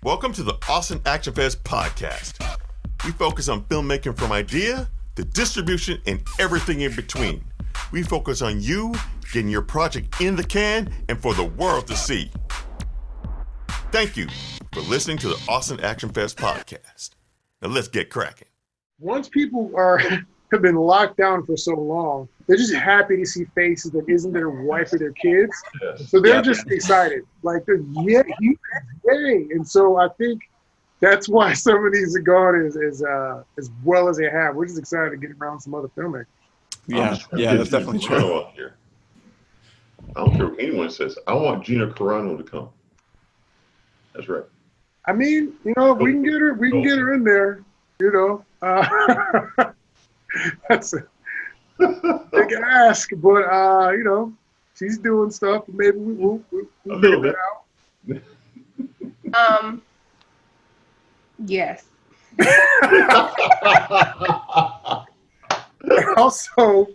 Welcome to the Austin Action Fest podcast. We focus on filmmaking from idea to distribution and everything in between. We focus on you getting your project in the can and for the world to see. Thank you for listening to the Austin Action Fest podcast. Now let's get cracking. Once people have been locked down for so long, they're just happy to see faces that isn't their wife or their kids. Yes. So they're just excited. Like, yay. And so I think that's why some of these are going as well as they have. We're just excited to get around some other filmmakers. Yeah, that's definitely true. Here. I don't care what anyone says. I want Gina Carano to come. That's right. I mean, if we can get her in there, that's a big ask, but she's doing stuff. Maybe we'll figure it out. Yes. Also,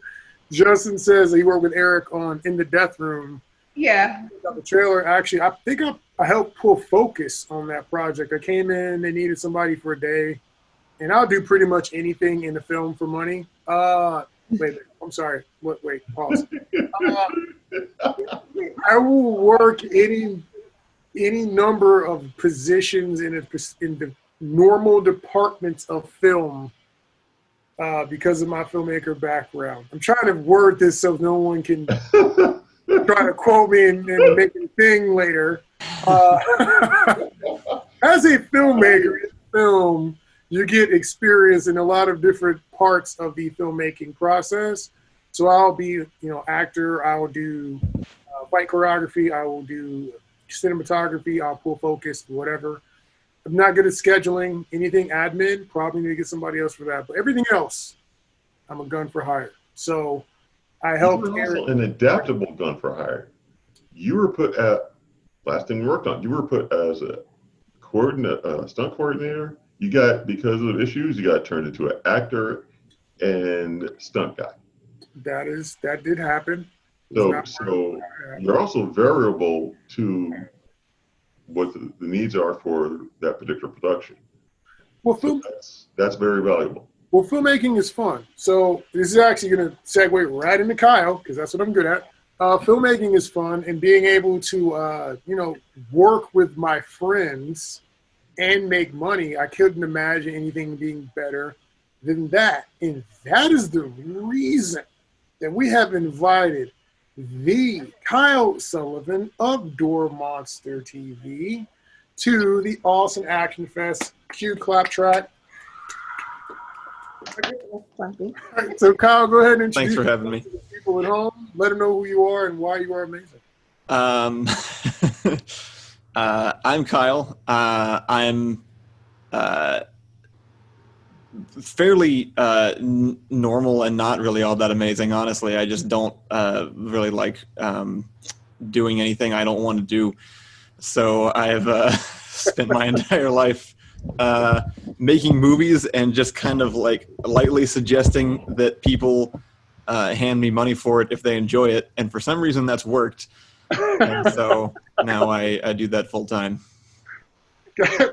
Justin says he worked with Eric on In the Death Room. Yeah. The trailer, actually, I think I helped pull focus on that project. I came in, they needed somebody for a day, and I'll do pretty much anything in the film for money. Wait, I'm sorry. Wait, pause. I will work any number of positions in the normal departments of film because of my filmmaker background. I'm trying to word this so no one can try to quote me and make a thing later. As a filmmaker in film, you get experience in a lot of different parts of the filmmaking process. So I'll be, actor. I will do fight choreography. I will do cinematography. I'll pull focus, whatever. I'm not good at scheduling. Anything admin, probably need to get somebody else for that. But everything else, I'm a gun for hire. So I helped. You were also an adaptable gun for hire. You were put at last thing we worked on. You were put as a stunt coordinator. You got, because of issues, you got turned into an actor and stunt guy. That did happen. So you're also variable to what the needs are for that particular production. Well, that's very valuable. Well, filmmaking is fun. So this is actually going to segue right into Kyle, because that's what I'm good at. Filmmaking is fun, and being able to, work with my friends and make money, I couldn't imagine anything being better than that. And that is the reason that we have invited the Kyle Sullivan of DoorMonster TV to the Austin Action Fest. Cue clap track. All right, so Kyle, go ahead and introduce Thanks for having me. people at home. Let them know who you are and why you are amazing. I'm Kyle. I'm fairly normal and not really all that amazing, honestly. I just don't really like doing anything I don't want to do. So I've spent my entire life making movies and just kind of like lightly suggesting that people hand me money for it if they enjoy it. And for some reason that's worked. And so now I do that full time.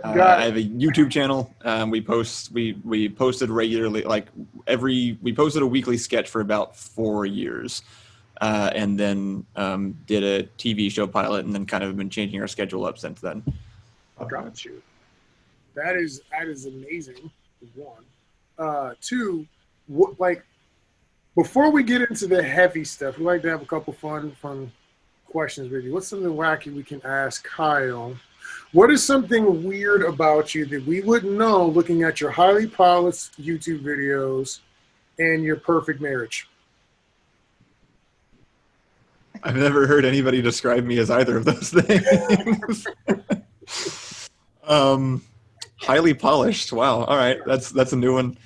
I have a YouTube channel. We posted regularly, we posted a weekly sketch for about 4 years, and then did a TV show pilot, and then kind of been changing our schedule up since then. Got you. That is amazing. One, two. Before we get into the heavy stuff, we like to have a couple fun questions with you. What's something wacky we can ask Kyle? What is something weird about you that we wouldn't know looking at your highly polished YouTube videos and your perfect marriage? I've never heard anybody describe me as either of those things. Highly polished. Wow. All right. That's a new one.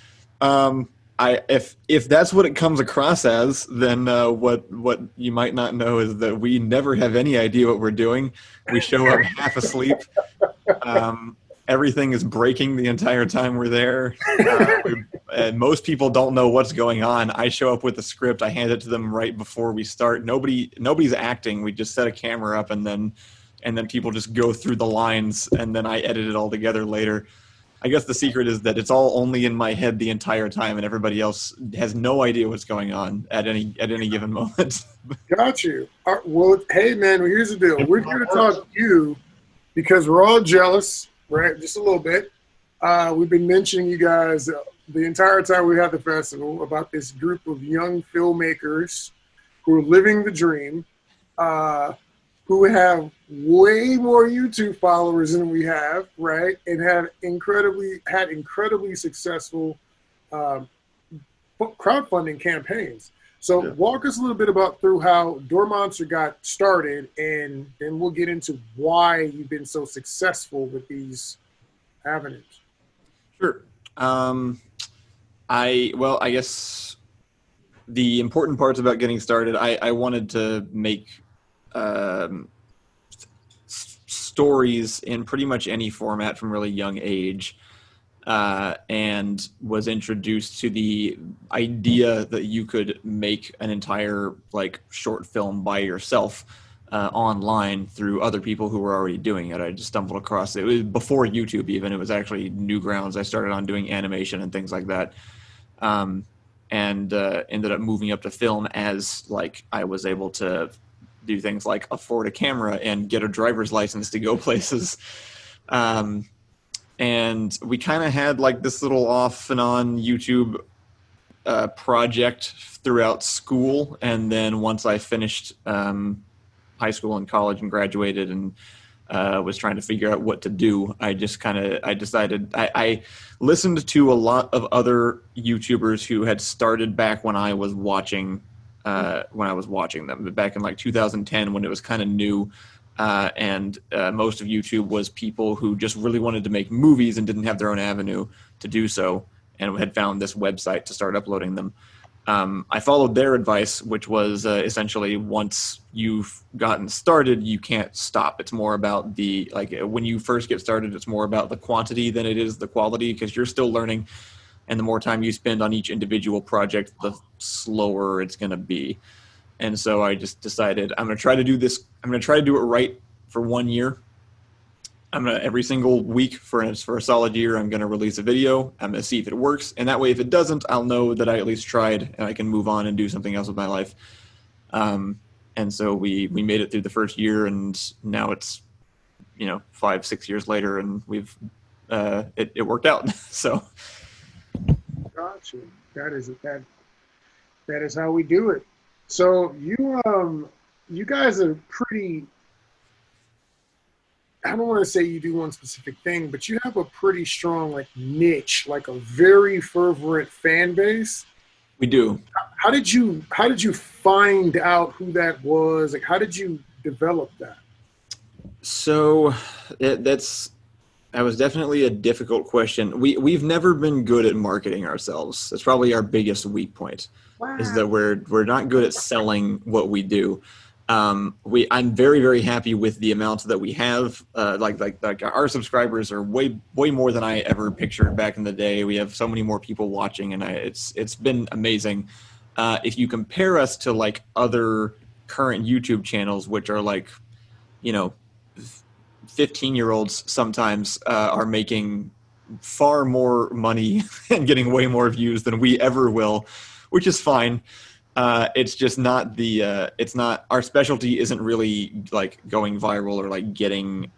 If that's what it comes across as, then what you might not know is that we never have any idea what we're doing. We show up half asleep. Everything is breaking the entire time we're there. And most people don't know what's going on. I show up with the script. I hand it to them right before we start. Nobody's acting. We just set a camera up and then and then people just go through the lines, and then I edit it all together later. I guess the secret is that it's all only in my head the entire time, and everybody else has no idea what's going on at any given moment. Got you. Well, hey, man, well, here's the deal. We're here to talk to you because we're all jealous, right? Just a little bit. We've been mentioning you guys the entire time we had the festival about this group of young filmmakers who are living the dream, who have way more YouTube followers than we have, right? And had incredibly successful crowdfunding campaigns. So walk us a little bit through how DoorMonster got started, and then we'll get into why you've been so successful with these avenues. Sure. I guess the important parts about getting started, I wanted to make stories in pretty much any format from really young age, and was introduced to the idea that you could make an entire like short film by yourself online through other people who were already doing it. I just stumbled across it. It was before YouTube even. It was actually new grounds. I started on doing animation and things like that, and ended up moving up to film as like I was able to do things like afford a camera and get a driver's license to go places. And we kind of had like this little off and on YouTube project throughout school. And then once I finished high school and college and graduated and was trying to figure out what to do, I decided I listened to a lot of other YouTubers who had started back when I was watching them back in like 2010 when it was kind of new. And most of YouTube was people who just really wanted to make movies and didn't have their own avenue to do so, and had found this website to start uploading them. I followed their advice, which was essentially once you've gotten started, you can't stop. It's more about when you first get started, it's more about the quantity than it is the quality, because you're still learning. And the more time you spend on each individual project, the slower it's going to be. And so I just decided I'm going to try to do this. I'm going to try to do it right for 1 year. I'm going to every single week for a solid year, I'm going to release a video. I'm going to see if it works. And that way, if it doesn't, I'll know that I at least tried and I can move on and do something else with my life. And so we made it through the first year, and now it's, 5-6 years later, and we've it worked out. So. Gotcha. That is how we do it. So you guys are pretty, I don't want to say you do one specific thing, but you have a pretty strong like niche, like a very fervent fan base. We do. How did you find out who that was? Like, how did you develop that? So that was definitely a difficult question. We've never been good at marketing ourselves. That's probably our biggest weak point. Wow. Is that we're not good at selling what we do. I'm very, very happy with the amount that we have. Like our subscribers are way more than I ever pictured back in the day. We have so many more people watching, and it's been amazing. If you compare us to like other current YouTube channels, which are like, 15-year-olds sometimes are making far more money and getting way more views than we ever will, which is fine. It's just not it's not, our specialty isn't really like going viral or like getting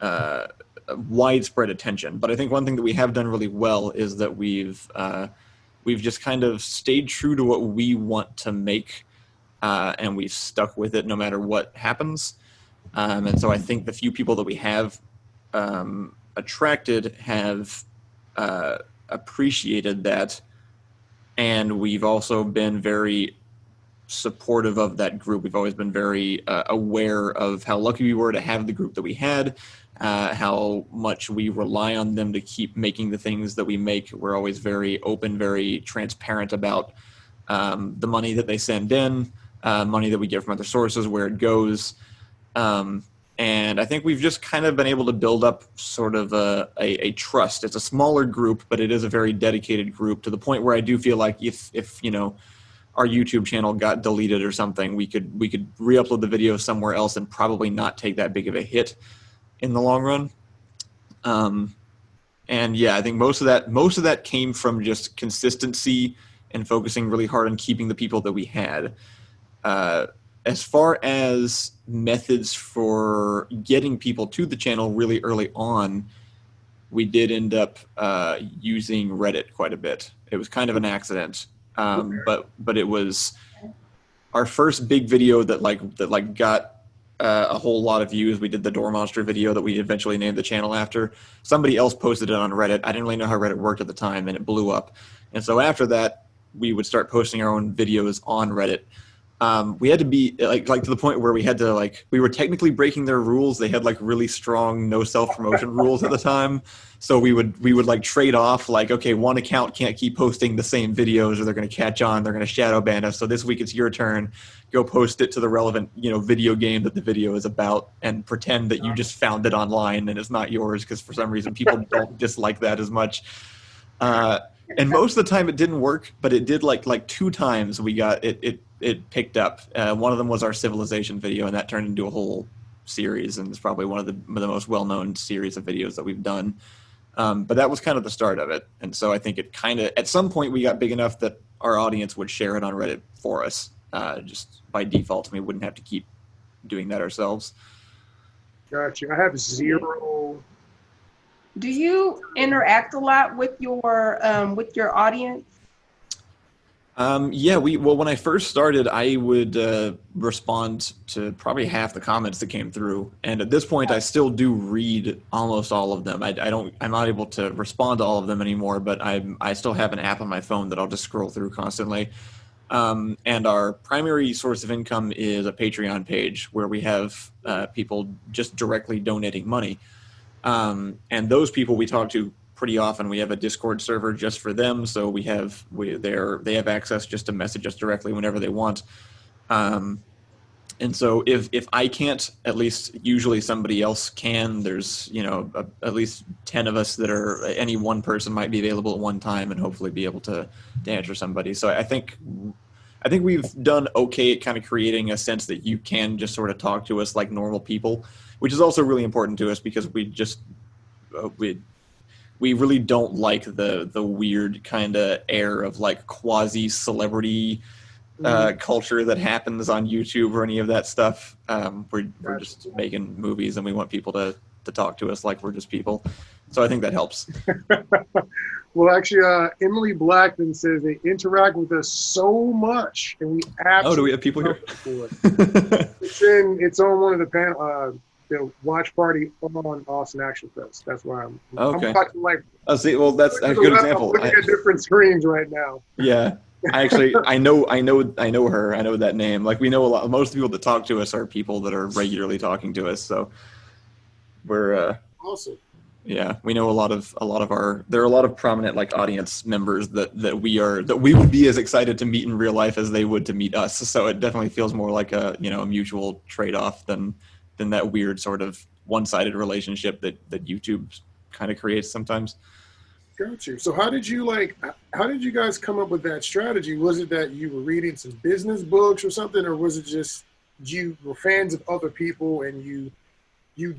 widespread attention. But I think one thing that we have done really well is that we've just kind of stayed true to what we want to make, and we've stuck with it no matter what happens. And so I think the few people that we have attracted have appreciated that, and we've also been very supportive of that group. We've always been very aware of how lucky we were to have the group that we had, how much we rely on them to keep making the things that we make. We're always very open, very transparent about the money that they send in, money that we get from other sources, where it goes. And I think we've just kind of been able to build up sort of a trust. It's a smaller group, but it is a very dedicated group, to the point where I do feel like if our YouTube channel got deleted or something, we could re-upload the video somewhere else and probably not take that big of a hit. in the long run. And yeah, I think most of that came from just consistency and focusing really hard on keeping the people that we had. As far as methods for getting people to the channel really early on, we did end up using Reddit quite a bit. It was kind of an accident, but it was our first big video that got a whole lot of views. We did the DoorMonster video that we eventually named the channel after. Somebody else posted it on Reddit. I didn't really know how Reddit worked at the time, and it blew up. And so after that, we would start posting our own videos on Reddit. We had to be like to the point where we had to we were technically breaking their rules. They had really strong no self-promotion rules at the time. So we would trade off okay, one account can't keep posting the same videos or they're going to catch on. They're going to shadow ban us. So this week it's your turn. Go post it to the relevant, video game that the video is about and pretend that you just found it online and it's not yours because for some reason people don't dislike that as much. And most of the time it didn't work, but it did like 2 times we got it picked up. One of them was our Civilization video, and that turned into a whole series, and it's probably one of the most well-known series of videos that we've done. But that was kind of the start of it. And so I think it kind of, at some point we got big enough that our audience would share it on Reddit for us, just by default. We wouldn't have to keep doing that ourselves. Gotcha. I have 0. Do you interact a lot with your audience? Yeah, when I first started, I would respond to probably half the comments that came through, and at this point, I still do read almost all of them. I'm not able to respond to all of them anymore, but I still have an app on my phone that I'll just scroll through constantly. And our primary source of income is a Patreon page where we have people just directly donating money, and those people we talk to pretty often. We have a Discord server just for them, so they have access just to message us directly whenever they want. And so if I can't, at least usually somebody else can. There's at least 10 of us that are, any one person might be available at one time and hopefully be able to answer somebody. So I think we've done okay at kind of creating a sense that you can just sort of talk to us like normal people, which is also really important to us because we really don't like the weird kind of air of quasi celebrity culture that happens on YouTube or any of that stuff. We're just making movies and we want people to talk to us like we're just people. So I think that helps. Well, actually, Emily Blackman says they interact with us so much, and we absolutely. Oh, do we have people here? It's on one of the watch party on Austin Action Fest. That's why I'm watching Oh, see, well, that's a good example. I'm looking at different screens right now. Yeah, I know her. I know that name. We know a lot. Most of the people that talk to us are people that are regularly talking to us. So we're awesome. Yeah, we know a lot of there are a lot of prominent audience members that we would be as excited to meet in real life as they would to meet us. So it definitely feels more like a mutual trade-off than that weird sort of one-sided relationship that YouTube kind of creates sometimes. Got you. So how did you guys come up with that strategy? Was it that you were reading some business books or something, or was it just you were fans of other people and you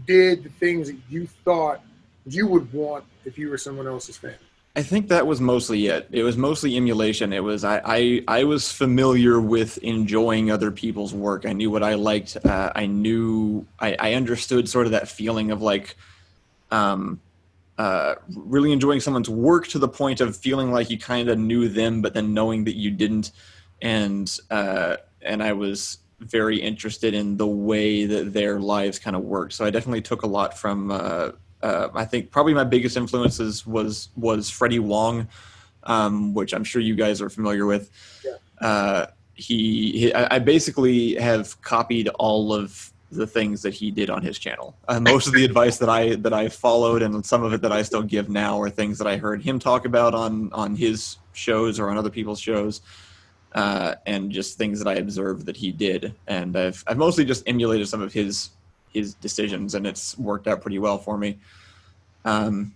did the things that you thought you would want if you were someone else's fan? I think that was mostly it. It was mostly emulation. It was I was familiar with enjoying other people's work. I knew what I liked. I understood sort of that feeling of really enjoying someone's work to the point of feeling like you kind of knew them, but then knowing that you didn't. And I was very interested in the way that their lives kind of worked. So I definitely took a lot from. I think probably my biggest influences was Freddie Wong, which I'm sure you guys are familiar with. Yeah. I basically have copied all of the things that he did on his channel. Most of the advice that I followed and some of it that I still give now are things that I heard him talk about on his shows or on other people's shows, and just things that I observed that he did. And I've mostly just emulated some of his decisions, and it's worked out pretty well for me. And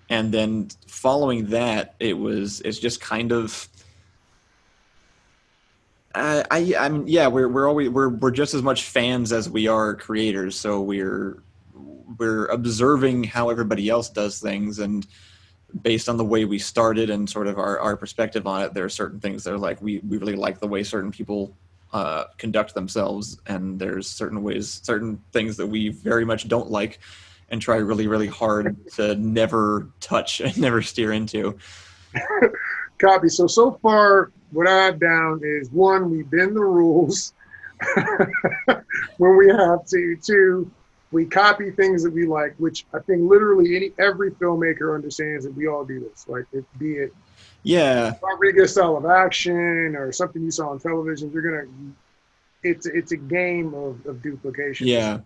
then following that, it's just kind of, we're just as much fans as we are creators. So we're we're observing how everybody else does things, and based on the way we started and sort of our perspective on it, there are certain things that are like we really like the way certain people conduct themselves, and there's certain things that we very much don't like and try really, really hard to never touch and never steer into. Copy. So far, what I have down is, one, we bend the rules when we have to. Two, we copy things that we like, which I think literally every filmmaker understands that we all do this. Like, be it Rodriguez style of action or something you saw on television, it's a game of duplication. Yeah.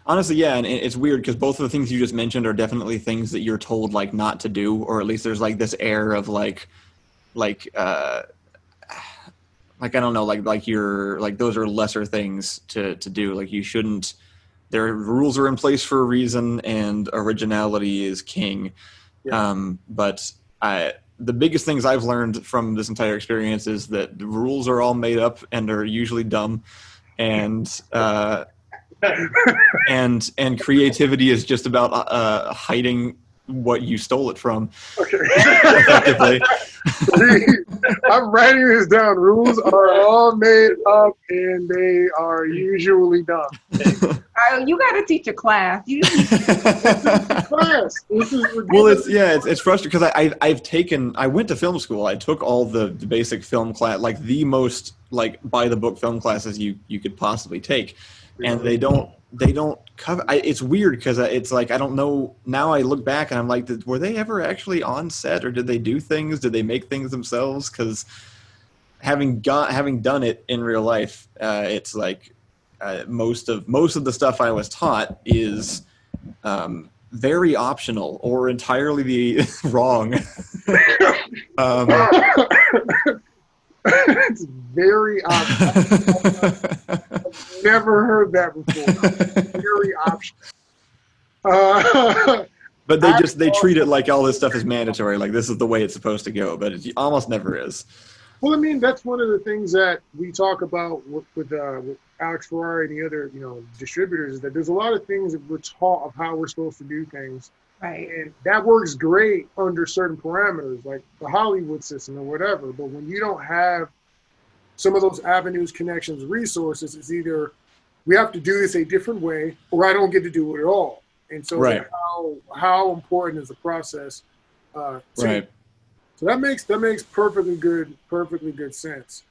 Honestly, yeah, and it's weird because both of the things you just mentioned are definitely things that you're told like not to do, or at least there's like this air of like I don't know, like you're like those are lesser things to do. Like you shouldn't. Their rules are in place for a reason, and originality is king. Yeah. But the biggest things I've learned from this entire experience is that the rules are all made up and are usually dumb, and and creativity is just about hiding what you stole it from. Okay. Effectively. I'm writing this down. Rules are all made up and they are usually dumb. You got to teach a class. You Class. Well, it's frustrating because I went to film school. I took all the basic film class, like the most like by the book film classes you could possibly take, and they don't cover. It's weird because it's like I don't know. Now I look back and I'm like, were they ever actually on set, or did they do things? Did they make things themselves? Because having done it in real life, it's like most of the stuff I was taught is very optional or entirely wrong. It's very optional. I've never heard that before. Very optional. But they treat it like all this stuff is mandatory, like this is the way it's supposed to go, but it almost never is. Well, I mean, that's one of the things that we talk about with Alex Ferrari and the other, distributors, is that there's a lot of things that we're taught of how we're supposed to do things. right. And that works great under certain parameters, like the Hollywood system or whatever. But when you don't have some of those avenues, connections, resources, it's either we have to do this a different way or I don't get to do it at all. And so right. how important is the process? Right. So that makes perfectly good sense.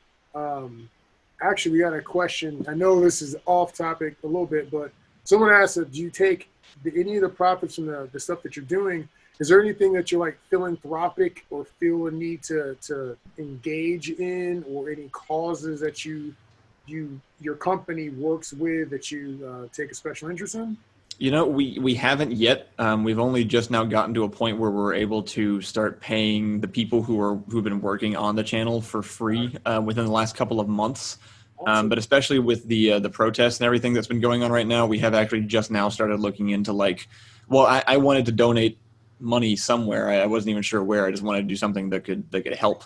Actually, we got a question. I know this is off topic a little bit, but someone asked, do you take any of the profits from the stuff that you're doing? Is there anything that you're like philanthropic or feel a need to engage in, or any causes that your company works with that you take a special interest in? We haven't yet. We've only just now gotten to a point where we're able to start paying the people who've been working on the channel for free within the last couple of months. But especially with the protests and everything that's been going on right now, we have actually just now started looking into I wanted to donate money somewhere. I wasn't even sure where. I just wanted to do something that could help.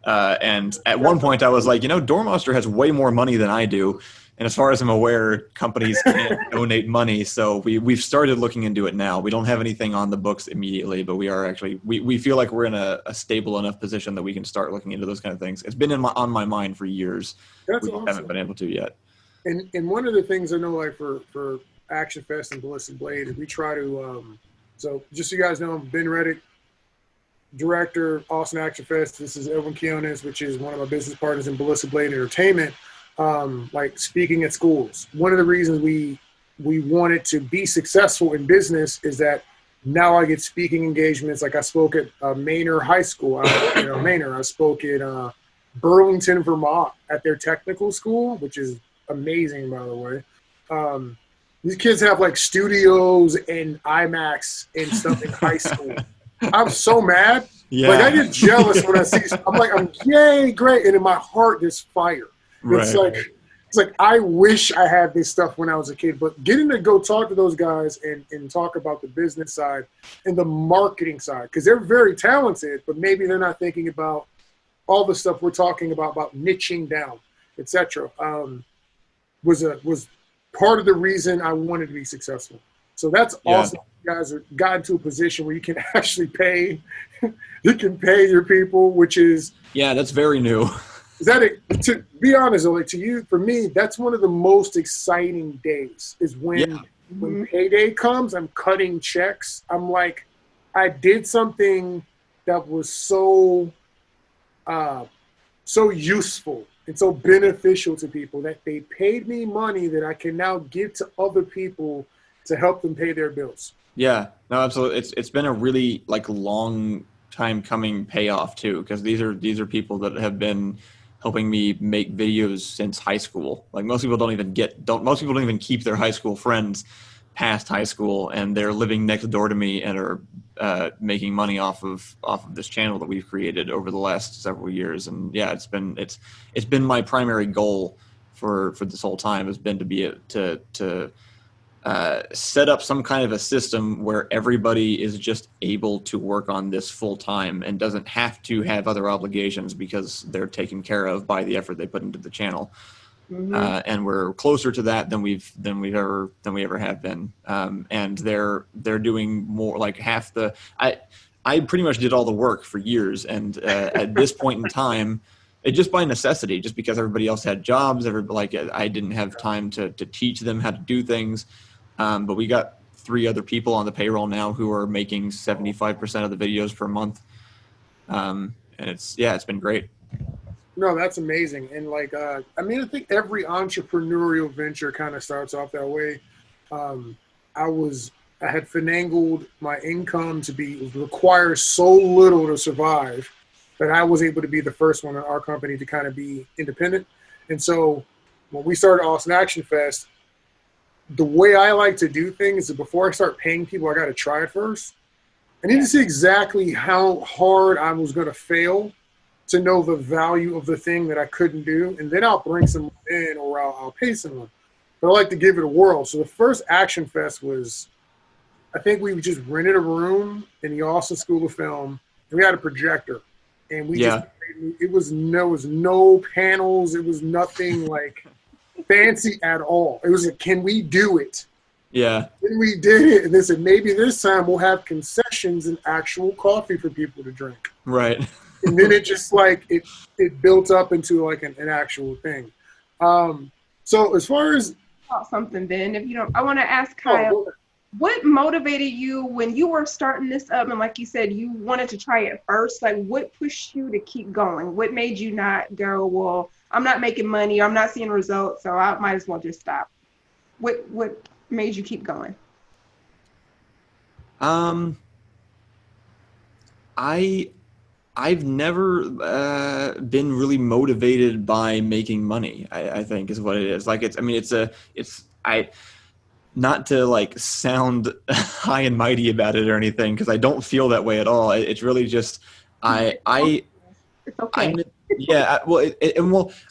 And at one point I was like, DoorMonster has way more money than I do. And as far as I'm aware, companies can't donate money. So we've started looking into it now. We don't have anything on the books immediately, but we are actually, we feel like we're in a stable enough position that we can start looking into those kind of things. It's been on my mind for years. That's we awesome. Haven't been able to yet. And one of the things I know, like for Action Fest and Ballistic Blade, is we try to, so just so you guys know, I'm Ben Reddick, director, Austin Action Fest. This is Edwin Quiones, which is one of my business partners in Ballistic Blade Entertainment. Speaking at schools. One of the reasons we wanted to be successful in business is that now I get speaking engagements. Like I spoke at Manor High School, Manor. I spoke at Burlington, Vermont at their technical school, which is amazing, by the way. These kids have like studios and IMAX and stuff in high school. I'm so mad. Yeah. Like I get jealous when I see, I'm yay, great. And in my heart, there's fire. It's right. like I wish I had this stuff when I was a kid, but getting to go talk to those guys and talk about the business side and the marketing side, because they're very talented, but maybe they're not thinking about all the stuff we're talking about niching down, etc. Was part of the reason I wanted to be successful. So that's Yeah. awesome. You guys are gotten to a position where you can actually pay. You can pay your people, which is Yeah, that's very new. is that it? To be honest, like to you, for me, that's one of the most exciting days. Is when payday comes. I'm cutting checks. I'm like, I did something that was so useful and so beneficial to people that they paid me money that I can now give to other people to help them pay their bills. Yeah, no, absolutely. It's been a really like long time coming payoff too, because these are people that have been helping me make videos since high school. Like most people don't even keep their high school friends past high school, and they're living next door to me and are making money off of this channel that we've created over the last several years. And yeah, it's been my primary goal for this whole time has been to be to set up some kind of a system where everybody is just able to work on this full time and doesn't have to have other obligations because they're taken care of by the effort they put into the channel. And we're closer to that than we ever have been. And they're doing more like half the. I pretty much did all the work for years, and at this point in time, it just by necessity, just because everybody else had jobs. I didn't have time to teach them how to do things. But we got 3 other people on the payroll now who are making 75% of the videos per month. And it's been great. No, that's amazing. And like, I think every entrepreneurial venture kind of starts off that way. I had finagled my income to require so little to survive that I was able to be the first one in our company to kind of be independent. And so when we started Austin Action Fest, the way I like to do things is before I start paying people, I got to try it first. I need to see exactly how hard I was going to fail to know the value of the thing that I couldn't do. And then I'll bring someone in or I'll pay someone. But I like to give it a whirl. So the first Action Fest was, I think we just rented a room in the Austin School of Film. And we had a projector. And it was no panels. It was nothing like fancy at all. It was like, can we do it? Yeah. And we did it. And they said, maybe this time we'll have concessions and actual coffee for people to drink. Right. And then it just like, it built up into like an actual thing. So as far as something, Ben, if you don't, I want to ask Kyle, what motivated you when you were starting this up? And like you said, you wanted to try it first. Like what pushed you to keep going? What made you not go, well, I'm not making money, I'm not seeing results, so I might as well just stop? What made you keep going? I've never been really motivated by making money, I think is what it is. Like not to like sound high and mighty about it or anything, because I don't feel that way at all. It's really just It's okay.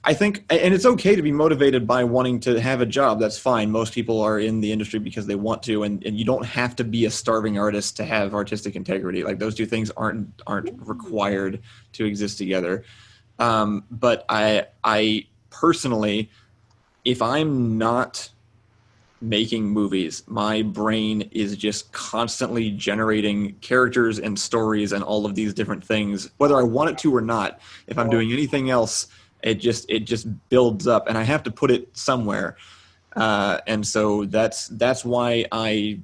I think, and it's okay to be motivated by wanting to have a job. That's fine. Most people are in the industry because they want to, and you don't have to be a starving artist to have artistic integrity. Like those two things aren't required to exist together. But I personally, if I'm not making movies, my brain is just constantly generating characters and stories and all of these different things, whether I want it to or not. If I'm doing anything else, it just builds up, and I have to put it somewhere. And so that's why I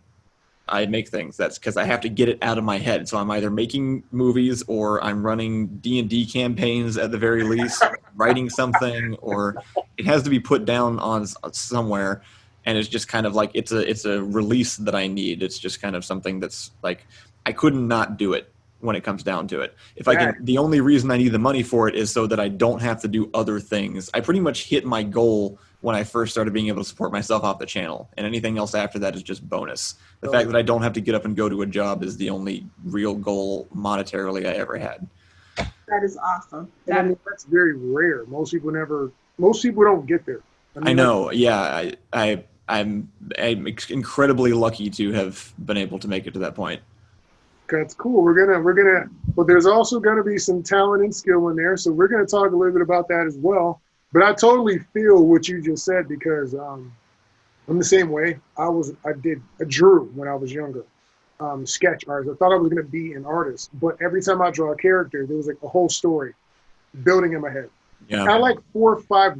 make things. That's because I have to get it out of my head. So I'm either making movies or I'm running D&D campaigns at the very least, writing something, or it has to be put down on somewhere. And it's just kind of like it's a release that I need. It's just kind of something that's like I couldn't not do it when it comes down to it. The only reason I need the money for it is so that I don't have to do other things. I pretty much hit my goal when I first started being able to support myself off the channel, and anything else after that is just bonus. The fact that I don't have to get up and go to a job is the only real goal monetarily I ever had. That is awesome. That's very rare. Most people don't get there. I know. Yeah. I'm incredibly lucky to have been able to make it to that point. That's cool. But there's also gonna be some talent and skill in there. So we're gonna talk a little bit about that as well. But I totally feel what you just said, because I'm the same way. I drew when I was younger, sketch art. I thought I was going to be an artist, but every time I draw a character, there was like a whole story building in my head. Yeah. I had like 4 or 5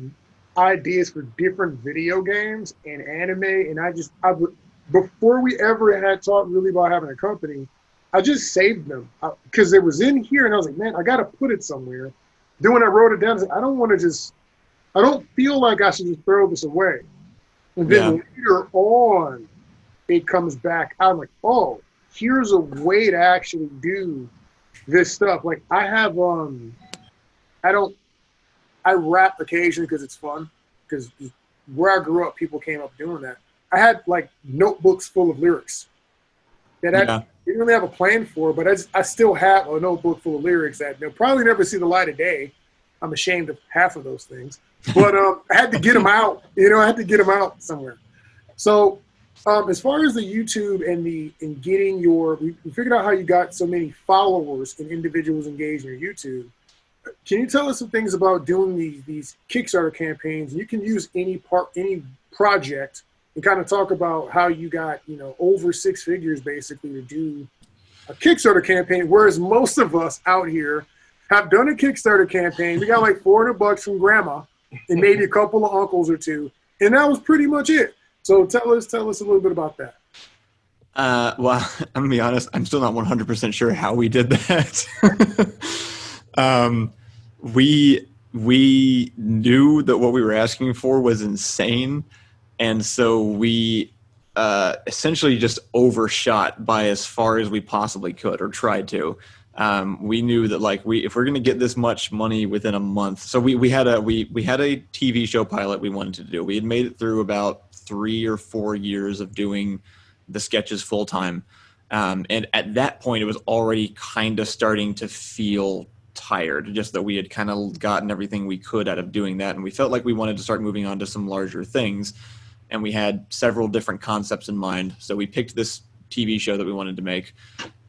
ideas for different video games and anime, and I would, before we ever had talked really about having a company, I just saved them because it was in here, and I was like, man, I got to put it somewhere. Then when I wrote it down, I was like, I don't feel like I should just throw this away. And then later on, it comes back. I'm like, oh, here's a way to actually do this stuff. Like I have, I rap occasionally because it's fun. Because where I grew up, people came up doing that. I had like notebooks full of lyrics that I didn't really have a plan for, but I still have a notebook full of lyrics that they'll probably never see the light of day. I'm ashamed of half of those things, but I had to get them out. I had to get them out somewhere. So as far as the YouTube and getting we figured out how you got so many followers and individuals engaged in your YouTube. Can you tell us some things about doing these Kickstarter campaigns? You can use any project and kind of talk about how you got, over 6 figures basically to do a Kickstarter campaign, whereas most of us out here have done a Kickstarter campaign. We got like $400 from grandma and maybe a couple of uncles or two, and that was pretty much it. So tell us a little bit about that. Well, I'm gonna be honest, I'm still not 100% sure how we did that. We knew that what we were asking for was insane, and so we essentially just overshot by as far as we possibly could, or tried to. We knew that if we're going to get this much money within a month, so we had a TV show pilot we wanted to do. We had made it through about 3 or 4 years of doing the sketches full time, and at that point it was already kind of starting to feel tired, just that we had kind of gotten everything we could out of doing that, and we felt like we wanted to start moving on to some larger things, and we had several different concepts in mind. So we picked this TV show that we wanted to make,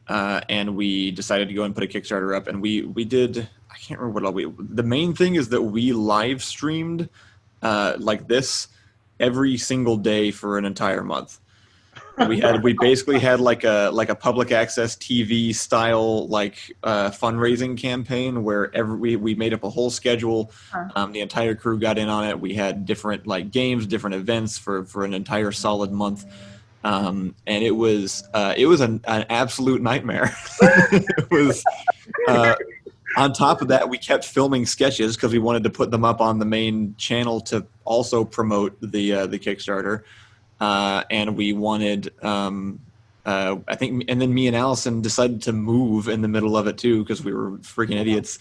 and we decided to go and put a Kickstarter up, and we did, I can't remember what all the main thing is that we live streamed like this every single day for an entire month. We basically had like a public access TV style fundraising campaign where we made up a whole schedule. The entire crew got in on it. We had different games, different events for an entire solid month. And it was an absolute nightmare. It was on top of that, we kept filming sketches because we wanted to put them up on the main channel to also promote the Kickstarter. And we wanted, I think, and then me and Allison decided to move in the middle of it too, because we were freaking idiots.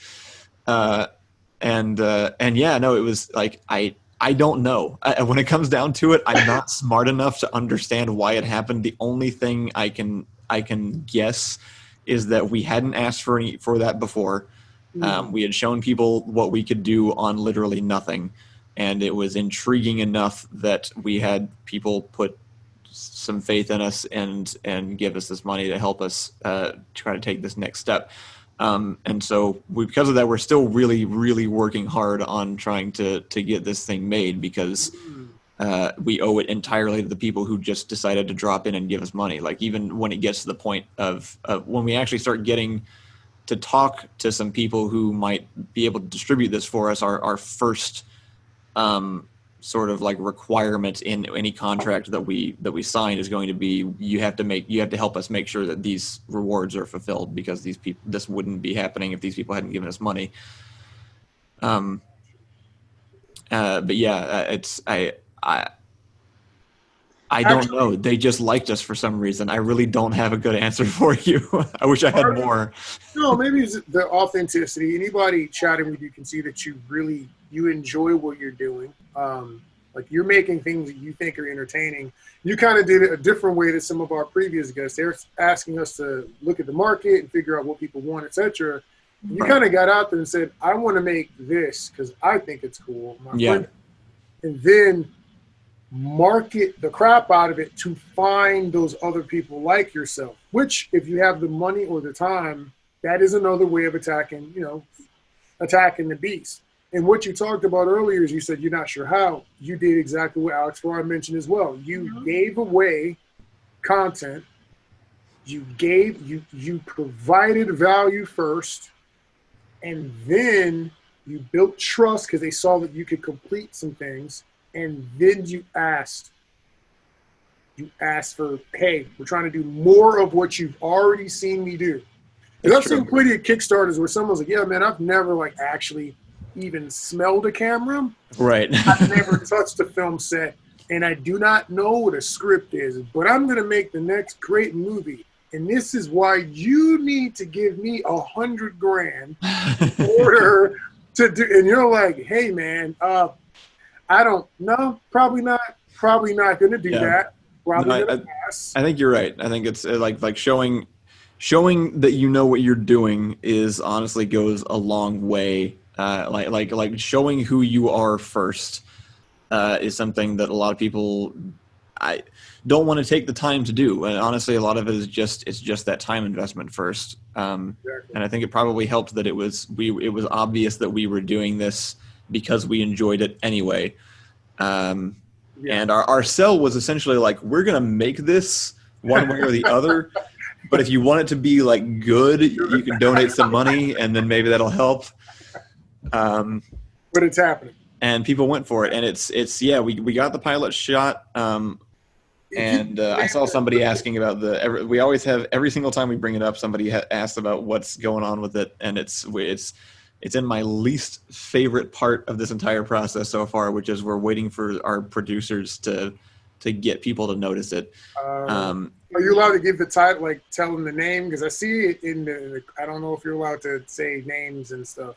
And yeah, no, it was like, I don't know. When it comes down to it, I'm not smart enough to understand why it happened. The only thing I can guess is that we hadn't asked for that before. We had shown people what we could do on literally nothing. And it was intriguing enough that we had people put some faith in us and give us this money to help us try to take this next step. And so because of that, we're still really, really working hard on trying to get this thing made, because we owe it entirely to the people who just decided to drop in and give us money. Like, even when it gets to the point of when we actually start getting to talk to some people who might be able to distribute this for us, our first sort of requirement in any contract that we sign is going to be, you have to help us make sure that these rewards are fulfilled, because this wouldn't be happening if these people hadn't given us money. But yeah, I don't know. They just liked us for some reason. I really don't have a good answer for you. I wish I had more. No, maybe it's the authenticity. Anybody chatting with you can see that you enjoy what you're doing. Like, you're making things that you think are entertaining. You kind of did it a different way than some of our previous guests. They're asking us to look at the market and figure out what people want, etc. You kind of got out there and said, I want to make this because I think it's cool. And then market the crap out of it to find those other people like yourself, which, if you have the money or the time, that is another way of attacking the beast. And what you talked about earlier is you said you're not sure how. You did exactly what Alex Farrar mentioned as well. You gave away content. You provided value first, and then you built trust because they saw that you could complete some things, and then you asked for, hey, we're trying to do more of what you've already seen me do. Because I've seen plenty of Kickstarters where someone's like, yeah, man, I've never like actually even smelled a camera. Right. I've never touched a film set, and I do not know what a script is, but I'm going to make the next great movie. And this is why you need to give me $100,000 in order to do. And you're like, hey, man, I don't know. Probably not going to do that. Probably going to pass. I think you're right. I think it's like showing that you know what you're doing is honestly goes a long way. Like showing who you are first is something that a lot of people don't want to take the time to do, and honestly, a lot of it is just that time investment first. And I think it probably helped that it was obvious that we were doing this because we enjoyed it anyway. And our sell was essentially like, we're gonna make this one way or the other, but if you want it to be like good, you can donate some money, and then maybe that'll help. But it's happening, and people went for it, and it's we got the pilot shot. And I saw somebody asking about we always have, every single time we bring it up, somebody asks about what's going on with it, and it's in my least favorite part of this entire process so far, which is we're waiting for our producers to get people to notice it. Are you allowed to give the title, like tell them the name? Because I see it in the I don't know if you're allowed to say names and stuff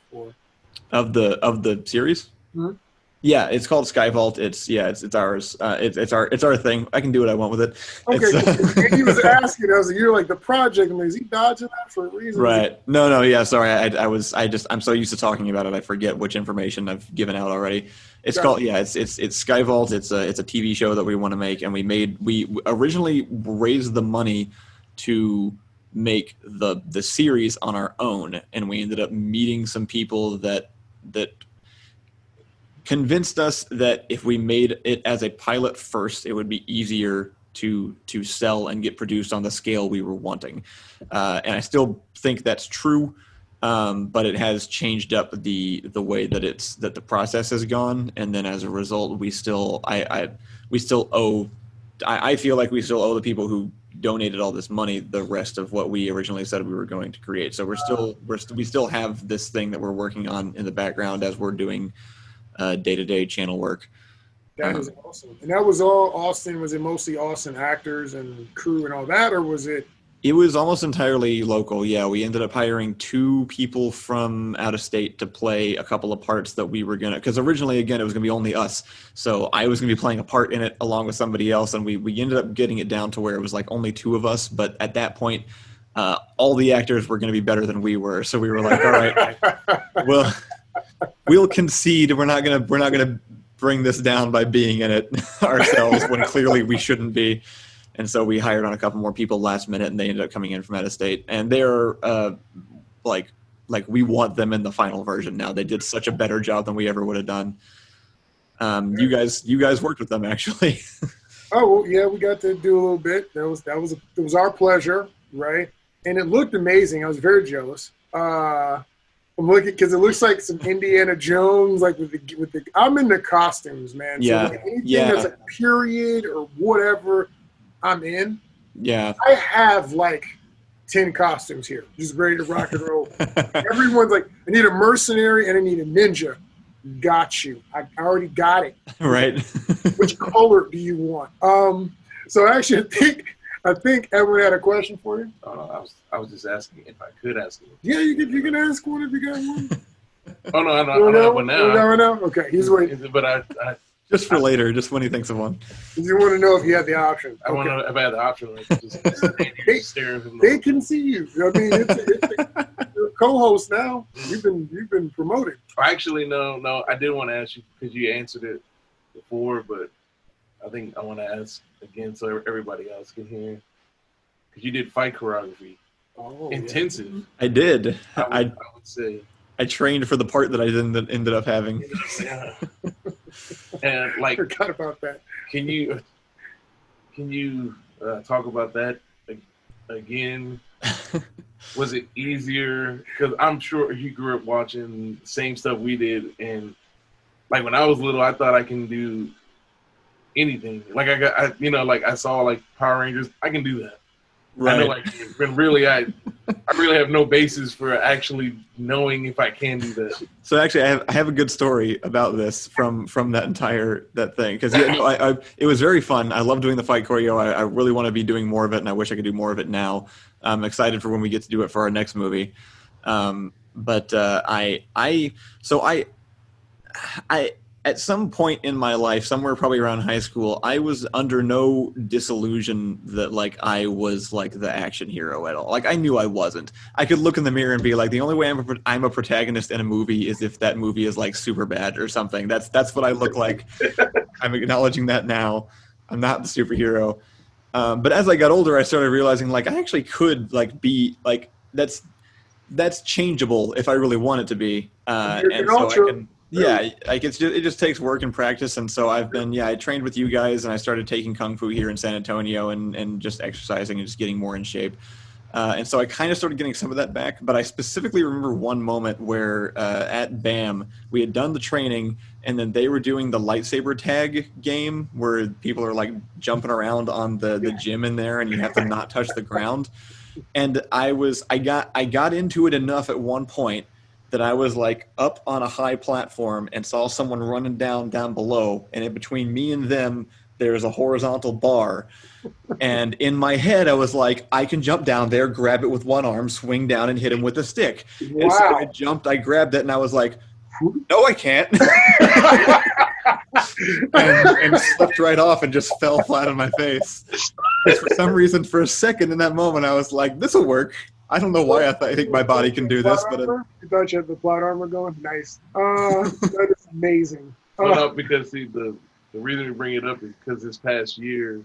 of the series. Mm-hmm. Yeah, it's called Skyvault. It's ours. It's our thing. I can do what I want with it. Okay, he was asking. I was like, you're like the project. I'm like, is he dodging that for a reason? Right. No. Yeah. Sorry. I'm so used to talking about it. I forget which information I've given out already. It's called. Yeah. It's Skyvault. It's a TV show that we want to make, and we originally raised the money to make the series on our own, and we ended up meeting some people that convinced us that if we made it as a pilot first, it would be easier to sell and get produced on the scale we were wanting. And I still think that's true, but it has changed up the way that the process has gone. And then as a result, I feel like we still owe the people who donated all this money the rest of what we originally said we were going to create. So we still have this thing that we're working on in the background as we're doing day-to-day channel work. That is awesome. And that was all Austin? Was it mostly Austin actors and crew and all that, or was it? It was almost entirely local. Yeah, we ended up hiring 2 people from out of state to play a couple of parts that we were because originally, again, it was gonna be only us. So I was gonna be playing a part in it along with somebody else, and we ended up getting it down to where it was like only 2 of us. But at that point, all the actors were gonna be better than we were. So we were like, all right, well. We'll concede we're not gonna bring this down by being in it ourselves when clearly we shouldn't be. And so we hired on a couple more people last minute, and they ended up coming in from out of state. And they're like we want them in the final version now. They did such a better job than we ever would have done. You guys worked with them actually. Oh well, yeah, we got to do a little bit. It was our pleasure, right? And it looked amazing. I was very jealous. I'm looking because it looks like some Indiana Jones, like with the. I'm into costumes, man. So like anything that's like period or whatever, I'm in. Yeah. I have like 10 costumes here, just ready to rock and roll. Everyone's like, I need a mercenary and I need a ninja. Got you. I already got it. Right. Which color do you want? So actually, I think Edward had a question for you. Oh, no, I was just asking if I could ask you. Yeah, you can ask one if you got one. Oh no, I don't have one now. You never know. Okay, he's waiting. But I just for later, just when he thinks of one. You want to know if you had the option. I want to know if I had the option. Like, just staring at they can see you. I mean, you're a co-host now. You've been promoted. Actually, no. I did want to ask you because you answered it before, but I think I want to ask again so everybody else can hear. Because you did fight choreography. Oh, intensive. I did. I would say. I trained for the part that I ended up having. Yeah. And like, Forgot about that. can you talk about that again? Was it easier? Because I'm sure you grew up watching the same stuff we did, and like when I was little, I thought I can do anything. Like I saw like Power Rangers, I can do that. Right. I know, like, but really, I really have no basis for actually knowing if I can do that. So actually, I have a good story about this from that thing, because it was very fun. I love doing the fight choreo. I really want to be doing more of it, and I wish I could do more of it now. I'm excited for when we get to do it for our next movie. But at some point in my life, somewhere probably around high school, I was under no disillusion that like I was like the action hero at all. Like I knew I wasn't. I could look in the mirror and be like, the only way I'm a protagonist in a movie is if that movie is like super bad or something. That's what I look like. I'm acknowledging that now. I'm not the superhero. But as I got older, I started realizing like I actually could like be like that's changeable if I really want it to be. And so I can. Yeah, like it just takes work and practice, and so I trained with you guys, and I started taking Kung Fu here in San Antonio, and just exercising and just getting more in shape, and so I kind of started getting some of that back. But I specifically remember one moment where at BAM we had done the training, and then they were doing the lightsaber tag game where people are like jumping around on the gym in there, and you have to not touch the ground. And I got into it enough at one point that I was like up on a high platform and saw someone running down below, and in between me and them there's a horizontal bar, and in my head I was like, I can jump down there, grab it with one arm, swing down and hit him with a stick. Wow. And so I jumped, I grabbed it, and I was like, no I can't. and slipped right off and just fell flat on my face. Because for some reason, for a second in that moment, I was like, this will work. I don't know why I think my body can do this, but you thought you had the plot armor going? Nice. That is amazing. Well, no, because see, the reason we bring it up is because this past year,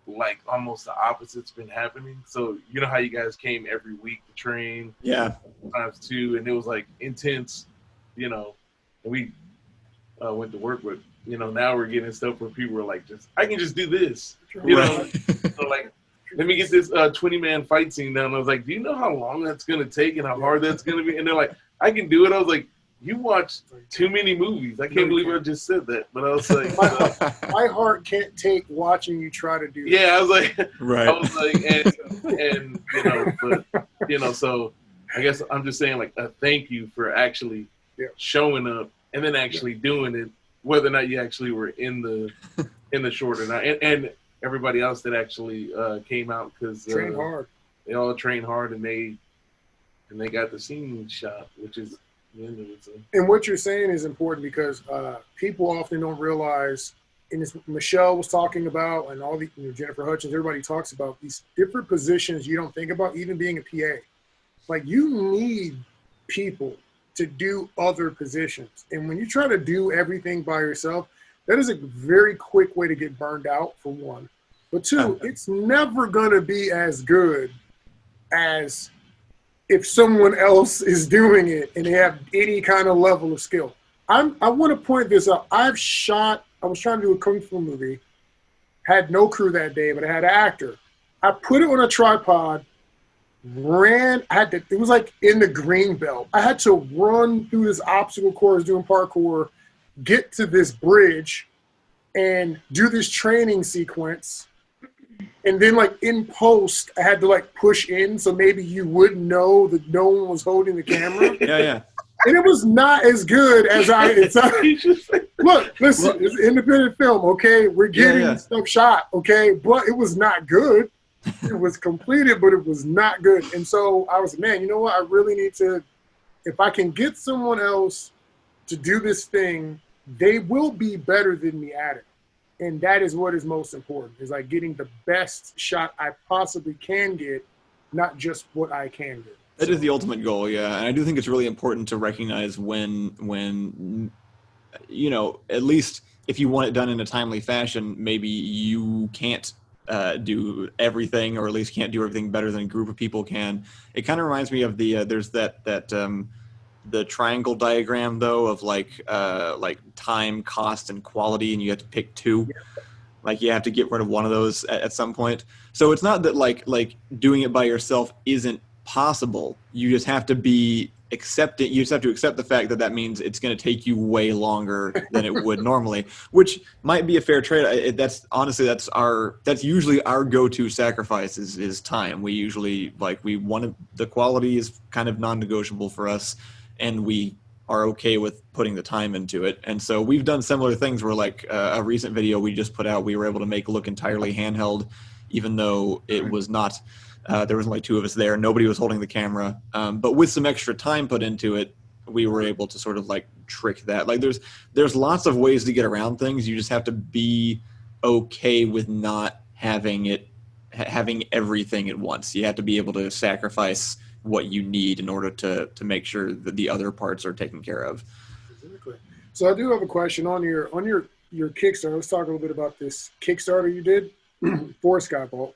like almost the opposite's been happening. So you know how you guys came every week to train, yeah, times two, and it was like intense, and we went to work with. Now we're getting stuff where people are like, I can just do this, Right. So like, let me get this 20-man fight scene down. I was like, do you know how long that's going to take and how hard that's going to be? And they're like, I can do it. I was like, you watched too many movies. I can't believe I just said that. But I was like, my heart can't take watching you try to do that. yeah, I was like, right. I was like, but so I guess I'm just saying like a thank you for actually showing up and then actually doing it, whether or not you actually were in the short or not. And everybody else that actually came out, because trained hard. They all trained hard, and they got the scene shot, which is the end of it. So. And what you're saying is important because people often don't realize, and as Michelle was talking about, and all the Jennifer Hutchins, everybody talks about these different positions you don't think about, even being a PA. Like you need people to do other positions, and when you try to do everything by yourself, that is a very quick way to get burned out, for one. But two, it's never going to be as good as if someone else is doing it and they have any kind of level of skill. I want to point this out. I was trying to do a Kung Fu movie, had no crew that day, but I had an actor. I put it on a tripod, it was like in the green belt. I had to run through this obstacle course doing parkour, get to this bridge and do this training sequence. And then like in post, I had to like push in so maybe you wouldn't know that no one was holding the camera. Yeah. And it was not as good as look, listen, it's an independent film, okay? We're getting stuff shot, okay? But it was not good. It was completed, but it was not good. And so I was, man, you know what? I really need to, if I can get someone else to do this thing, they will be better than me at it. And that is what is most important, is like getting the best shot I possibly can get, not just what I can get. That is the ultimate goal, yeah. And I do think it's really important to recognize when at least if you want it done in a timely fashion, maybe you can't do everything, or at least can't do everything better than a group of people can. It kind of reminds me of there's the triangle diagram though of like time, cost, and quality, and you have to pick two. Like you have to get rid of one of those at some point. So it's not that like doing it by yourself isn't possible. You just have to accept it. You just have to accept the fact that means it's going to take you way longer than it would normally, which might be a fair trade. That's usually our go-to sacrifice is time. We usually the quality is kind of non-negotiable for us, and we are okay with putting the time into it. And so we've done similar things where like a recent video we just put out, we were able to make look entirely handheld, even though it was not, there was only two of us there. Nobody was holding the camera. But with some extra time put into it, we were able to sort of like trick that. Like there's lots of ways to get around things. You just have to be okay with not having everything at once. You have to be able to sacrifice what you need in order to make sure that the other parts are taken care of. Exactly. So I do have a question on your Kickstarter. Let's talk a little bit about this Kickstarter you did for Skybolt.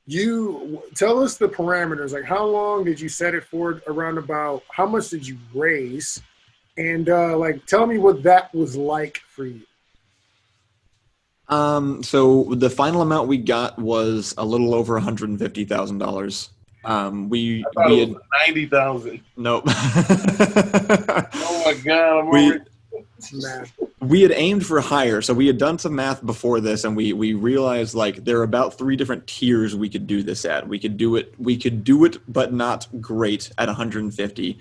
You tell us the parameters. Like, how long did you set it for? Around about how much did you raise? And tell me what that was like for you. So the final amount we got was a little over $150,000. We had 90,000. Nope. Oh my God! We had aimed for higher, so we had done some math before this, and we realized like there are about 3 different tiers we could do this at. We could do it, but not great at 150.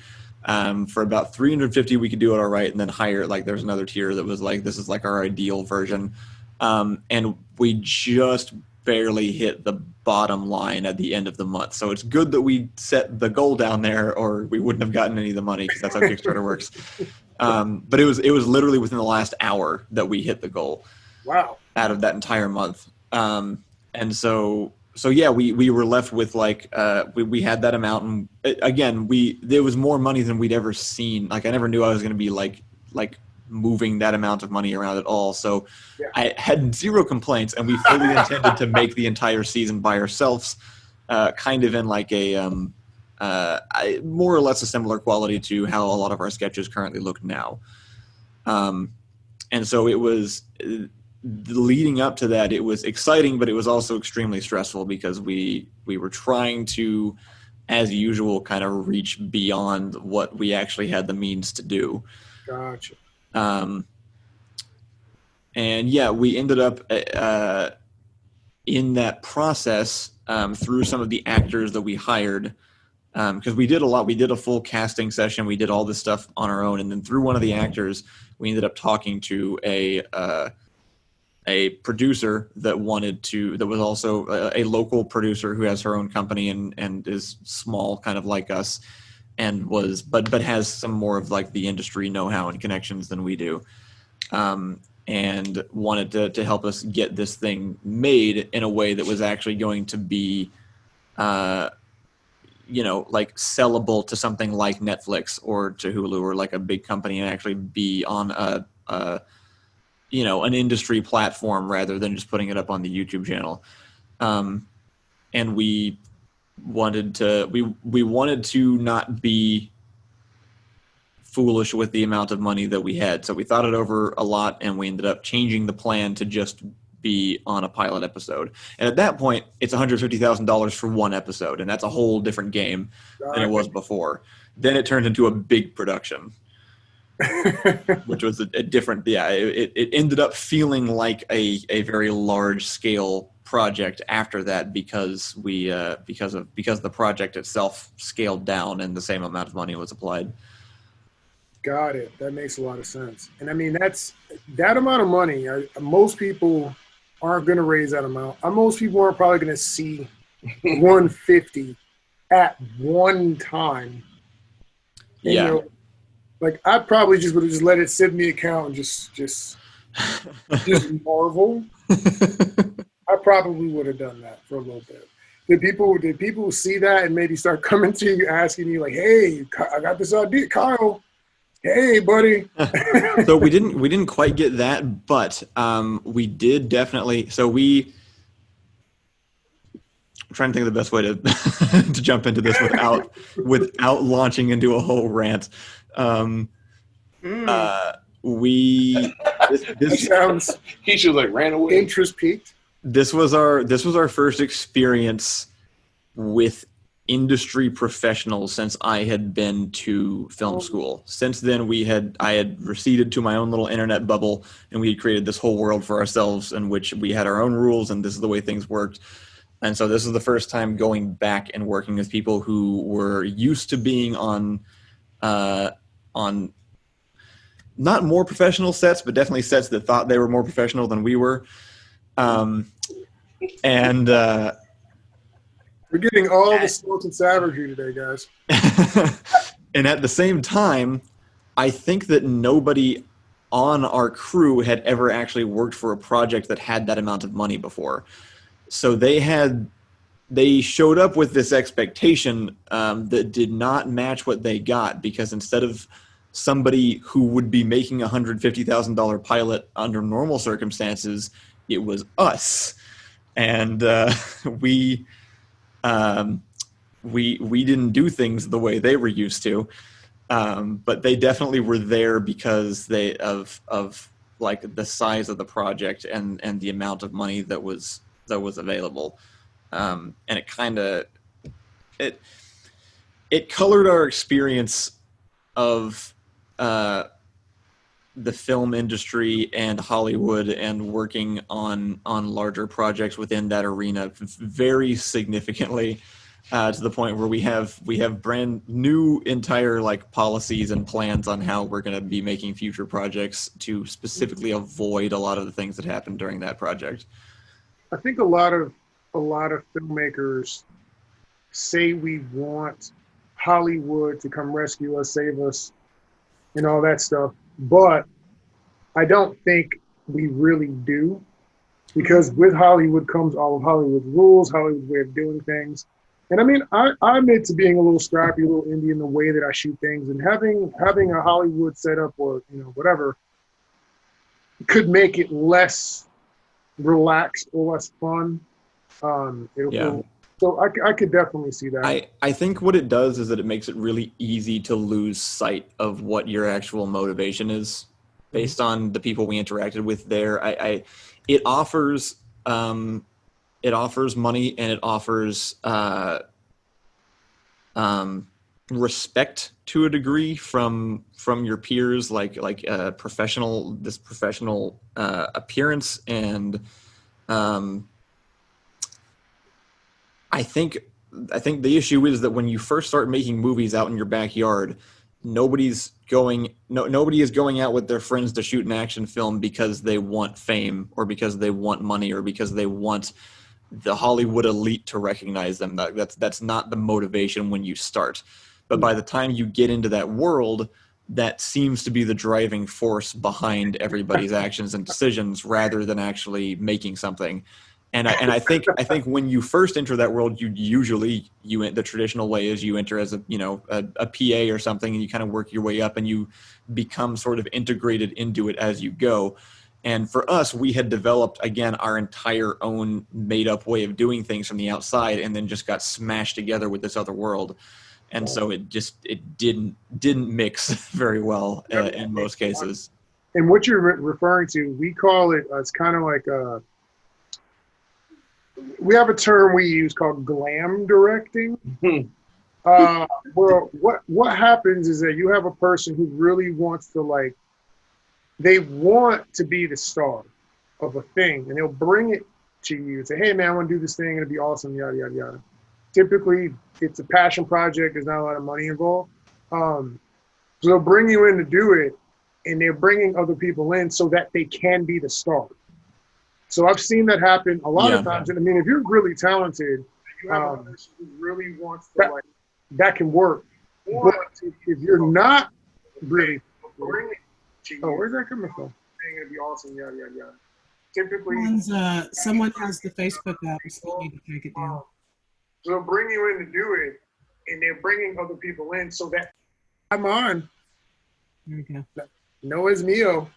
For about 350, we could do it all right, and then higher. Like there's another tier that was like this is like our ideal version, and we just barely hit the bottom line at the end of the month. So it's good that we set the goal down there, or we wouldn't have gotten any of the money, because that's how Kickstarter works. But it was literally within the last hour that we hit the goal. Wow. Out of that entire month. And so yeah, we were left with like, we had that amount, and again, there was more money than we'd ever seen. Like I never knew I was going to be like moving that amount of money around at all. So yeah. I had zero complaints, and we fully intended to make the entire season by ourselves, kind of in like a more or less a similar quality to how a lot of our sketches currently look now. And so it was leading up to that. It was exciting, but it was also extremely stressful because we were trying to, as usual, kind of reach beyond what we actually had the means to do. Gotcha. And yeah, we ended up in that process through some of the actors that we hired, because we did a lot. We did a full casting session. We did all this stuff on our own, and then through one of the actors, we ended up talking to a producer that was also a local producer who has her own company and is small, kind of like us, and but has some more of like the industry know-how and connections than we do, and wanted to help us get this thing made in a way that was actually going to be like sellable to something like Netflix or to Hulu or like a big company, and actually be on an industry platform rather than just putting it up on the YouTube channel. And we wanted to not be foolish with the amount of money that we had. So we thought it over a lot, and we ended up changing the plan to just be on a pilot episode. And at that point, it's $150,000 for one episode, and that's a whole different game than it was before. Then it turned into a big production, which was a different. Yeah, it ended up feeling like a very large scale project after that, because the project itself scaled down and the same amount of money was applied. Got it. That makes a lot of sense. And I mean, that amount of money, most people aren't going to raise that amount. Most people aren't probably going to see 150 at one time. And, yeah. Like I probably just would have just let it sit in the account and just marvel. I probably would have done that for a little bit. Did people see that and maybe start coming to you asking you like, "Hey, I got this idea, Kyle. Hey, buddy." So we didn't quite get that, but we did definitely. So we trying to think of the best way to to jump into this without launching into a whole rant. We this Sounds He should like ran away. interest peaked. this was our first experience with industry professionals since I had been to film school. Since then, I had receded to my own little internet bubble, and we had created this whole world for ourselves in which we had our own rules, and this is the way things worked. And so this is the first time going back and working with people who were used to being on not more professional sets, but definitely sets that thought they were more professional than we were. We're getting all the salt and savagery today, guys. And at the same time, I think that nobody on our crew had ever actually worked for a project that had that amount of money before. So they showed up with this expectation that did not match what they got, because instead of somebody who would be making a $150,000 pilot under normal circumstances, it was us. And we didn't do things the way they were used to, but they definitely were there because of like the size of the project and the amount of money that was available, and it colored our experience of the film industry and Hollywood and working on larger projects within that arena very significantly, to the point where we have brand new entire like policies and plans on how we're going to be making future projects to specifically avoid a lot of the things that happened during that project. I think a lot of filmmakers say we want Hollywood to come rescue us, save us, and all that stuff. But I don't think we really do, because with Hollywood comes all of Hollywood's rules, Hollywood's way of doing things. And I mean, I admit to being a little scrappy, a little indie in the way that I shoot things, and having a Hollywood setup or whatever could make it less relaxed or less fun. So I could definitely see that. I think what it does is that it makes it really easy to lose sight of what your actual motivation is based on the people we interacted with there. It offers money, and it offers respect to a degree from your peers, like professional appearance, and I think the issue is that when you first start making movies out in your backyard, nobody is going out with their friends to shoot an action film because they want fame or because they want money or because they want the Hollywood elite to recognize them. That's not the motivation when you start. But by the time you get into that world, that seems to be the driving force behind everybody's actions and decisions rather than actually making something. And I think when you first enter that world, the traditional way is you enter as a PA or something, and you kind of work your way up and you become sort of integrated into it as you go. And for us, we had developed, again, our entire own made up way of doing things from the outside, and then just got smashed together with this other world. And so it didn't mix very well in most cases. And what you're referring to, we call it, it's kind of like we have a term we use called glam directing. Well, what happens is that you have a person who really wants to they want to be the star of a thing, and they'll bring it to you and say, hey man, I want to do this thing, it'll be awesome, yada, yada, yada. Typically it's a passion project, there's not a lot of money involved. So they'll bring you in to do it, and they're bringing other people in so that they can be the star. So I've seen that happen a lot of times. And I mean, if you're really talented, you have a person who really wants to that can work. But if you're not really, where's that coming from? It'd be awesome, yada yada yada. Typically, someone has the Facebook up, so you need to take it down. So they'll bring you in to do it, and they're bringing other people in so that I'm on. There we go. No es mío,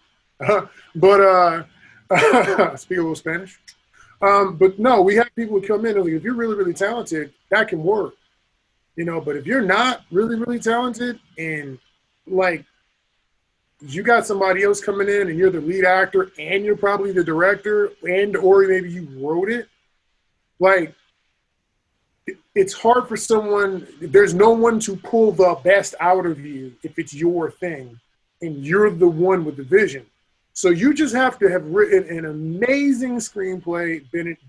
but. I speak a little Spanish. But no, we have people who come in and like, if you're really, really talented, that can work. But if you're not really, really talented and like you got somebody else coming in and you're the lead actor and you're probably the director or maybe you wrote it, like it's hard for someone, there's no one to pull the best out of you if it's your thing and you're the one with the vision. So you just have to have written an amazing screenplay,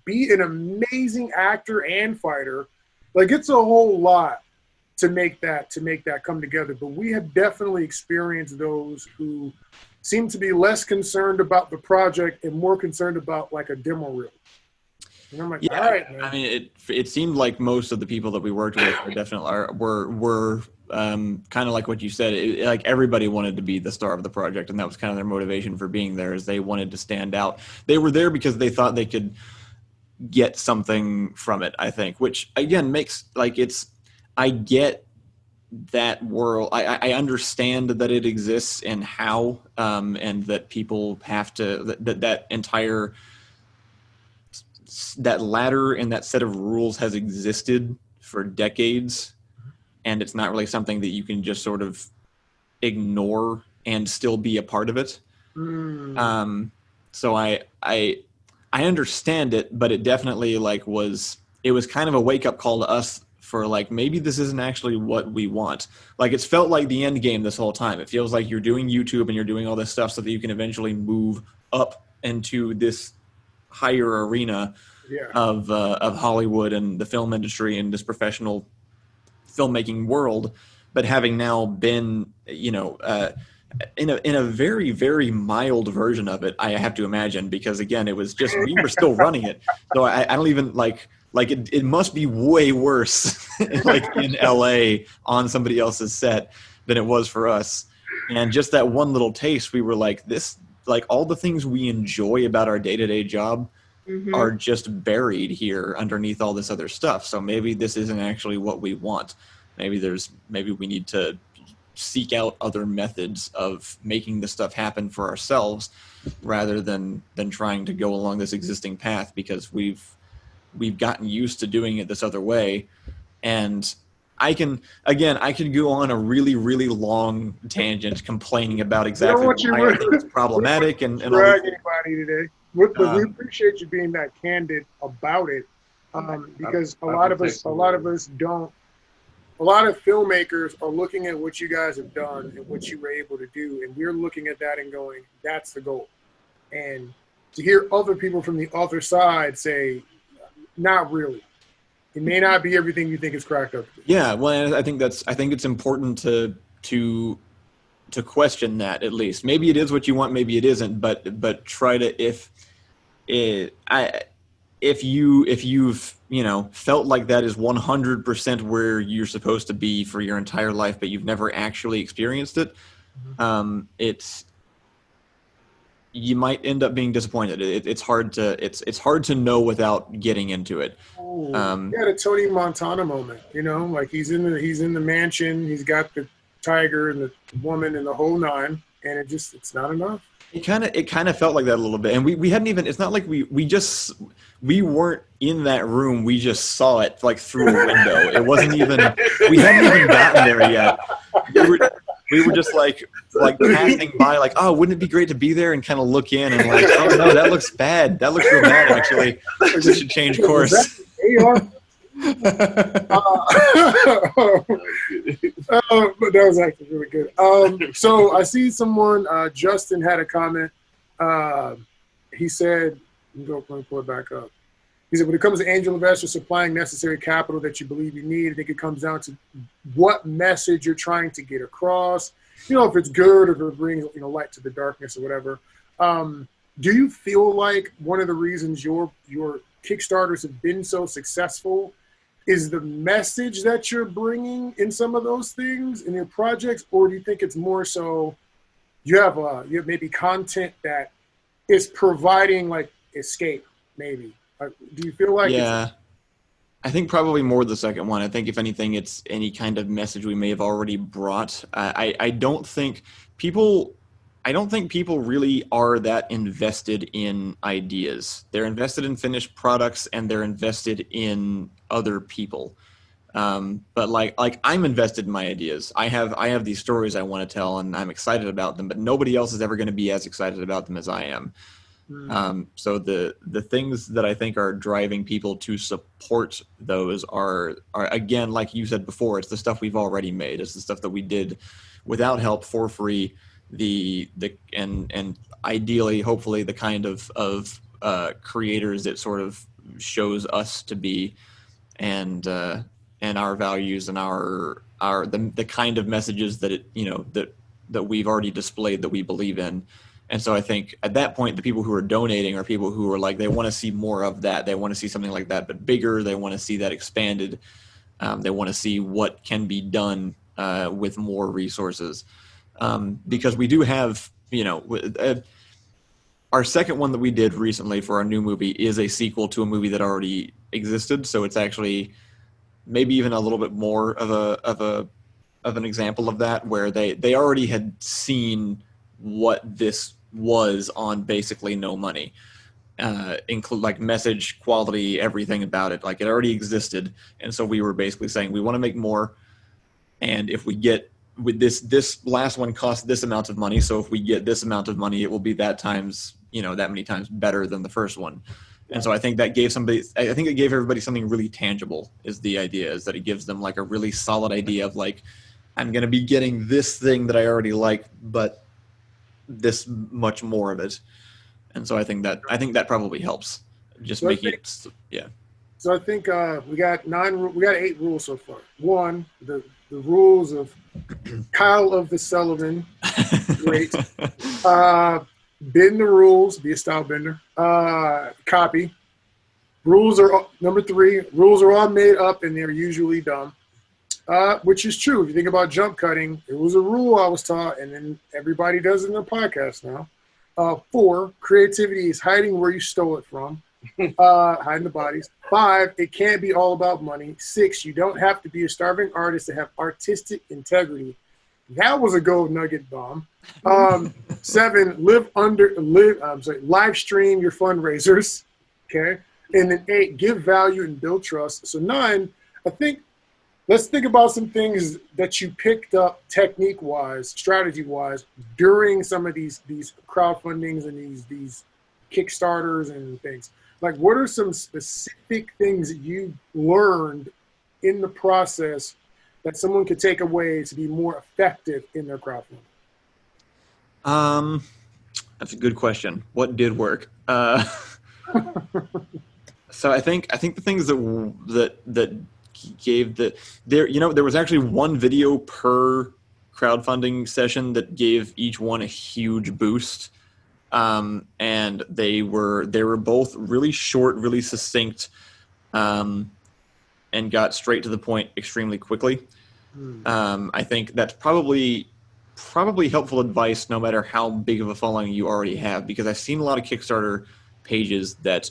be an amazing actor and fighter. Like it's a whole lot to make that come together. But we have definitely experienced those who seem to be less concerned about the project and more concerned about like a demo reel. And I'm like, yeah, all right, man. I mean, it seemed like most of the people that we worked with were kind of like what you said. Like everybody wanted to be the star of the project, and that was kind of their motivation for being there. Is they wanted to stand out. They were there because they thought they could get something from it. I think, which again makes like it's. I get that world. I understand that it exists and how, and that people have to that entire. That ladder and that set of rules has existed for decades, and it's not really something that you can just sort of ignore and still be a part of it. So I understand it, but it definitely it was kind of a wake up call to us for like, maybe this isn't actually what we want. Like it's felt like the end game this whole time. It feels like you're doing YouTube and you're doing all this stuff so that you can eventually move up into this higher arena of Hollywood and the film industry and this professional filmmaking world, but having now been, in a very, very mild version of it, I have to imagine, because again, it was just, we were still running it. So I don't even like it must be way worse like in LA on somebody else's set than it was for us. And just that one little taste, we were like, this, like all the things we enjoy about our day-to-day job are just buried here underneath all this other stuff. So maybe this isn't actually what we want. Maybe we need to seek out other methods of making this stuff happen for ourselves rather than trying to go along this existing path, because we've gotten used to doing it this other way. And I can go on a really, really long tangent complaining about exactly why I think it's problematic and all drag anybody today. But we appreciate you being that candid about it, because a lot of us don't. A lot of filmmakers are looking at what you guys have done and what you were able to do, and we're looking at that and going, "That's the goal." And to hear other people from the other side say, "Not really. It may not be everything you think it's cracked up to be." Yeah, well, I think it's important to question that, at least. Maybe it is what you want, maybe it isn't, but try to if you've felt like that is 100% where you're supposed to be for your entire life, but you've never actually experienced it, you might end up being disappointed. It's hard to know without getting into it. He had a Tony Montana moment, like he's in the mansion, he's got the tiger and the woman and the whole nine, and it's not enough. It kind of felt like that a little bit, and we hadn't even. It's not like we weren't in that room. We just saw it like through a window. It wasn't even. We hadn't even gotten there yet. We were just like passing by, like, oh, wouldn't it be great to be there, and kind of look in and like, oh no, that looks bad. That looks real bad actually. We should change course. But that was actually really good. So I see someone, Justin had a comment. He said, let me pull it back up. He said, when it comes to angel investors supplying necessary capital that you believe you need, I think it comes down to what message you're trying to get across. If it's good or if it brings light to the darkness or whatever. Do you feel like one of the reasons your Kickstarters have been so successful is the message that you're bringing in some of those things in your projects, or do you think it's more so you have maybe content that is providing like escape, maybe? Do you feel like? Yeah, I think probably more the second one. I think if anything, it's any kind of message we may have already brought. I don't think people. I don't think people really are that invested in ideas. They're invested in finished products and they're invested in other people. But like I'm invested in my ideas. I have these stories I want to tell and I'm excited about them, but nobody else is ever going to be as excited about them as I am. So the things that I think are driving people to support those are again, like you said before, it's the stuff we've already made. It's the stuff that we did without help for free. And ideally, hopefully, the kind of creators it sort of shows us to be, and our values and the kind of messages that that we've already displayed that we believe in. And so I think at that point, the people who are donating are people who are like, they want to see more of that. They want to see something like that, but bigger. They want to see that expanded. They want to see what can be done with more resources. Because we do have, our second one that we did recently for our new movie is a sequel to a movie that already existed. So it's actually maybe even a little bit more of an example of that, where they already had seen what this was on basically no money, include like message, quality, everything about it. Like it already existed. And so we were basically saying, we want to make more. And if we get with this last one cost this amount of money. So if we get this amount of money, it will be that many times better than the first one. And so I think that gave everybody something really tangible. Is the idea is that it gives them like a really solid idea of like, I'm going to be getting this thing that I already like, but this much more of it. And so I think that probably helps. Just So making it, yeah. So I think we got 8 rules so far. 1, the rules of Kyle of the Sullivan. Great. Bend the rules, be a style bender. Copy. Rules are number 3. Rules are all made up and they're usually dumb. Which is true. If you think about jump cutting, it was a rule I was taught, and then everybody does it in their podcast now. 4, creativity is hiding where you stole it from, hiding the bodies. 5, it can't be all about money. 6, you don't have to be a starving artist to have artistic integrity. That was a gold nugget bomb. 7, live stream your fundraisers. Okay. And then 8, give value and build trust. So 9, let's think about some things that you picked up technique-wise, strategy-wise, during some of these crowdfundings and these Kickstarters and things. Like, what are some specific things that you learned in the process that someone could take away to be more effective in their crowdfunding? That's a good question. What did work? So I think the things that gave there was actually one video per crowdfunding session that gave each one a huge boost, and they were both really short, really succinct, and got straight to the point extremely quickly. I think that's probably helpful advice no matter how big of a following you already have, because I've seen a lot of Kickstarter pages that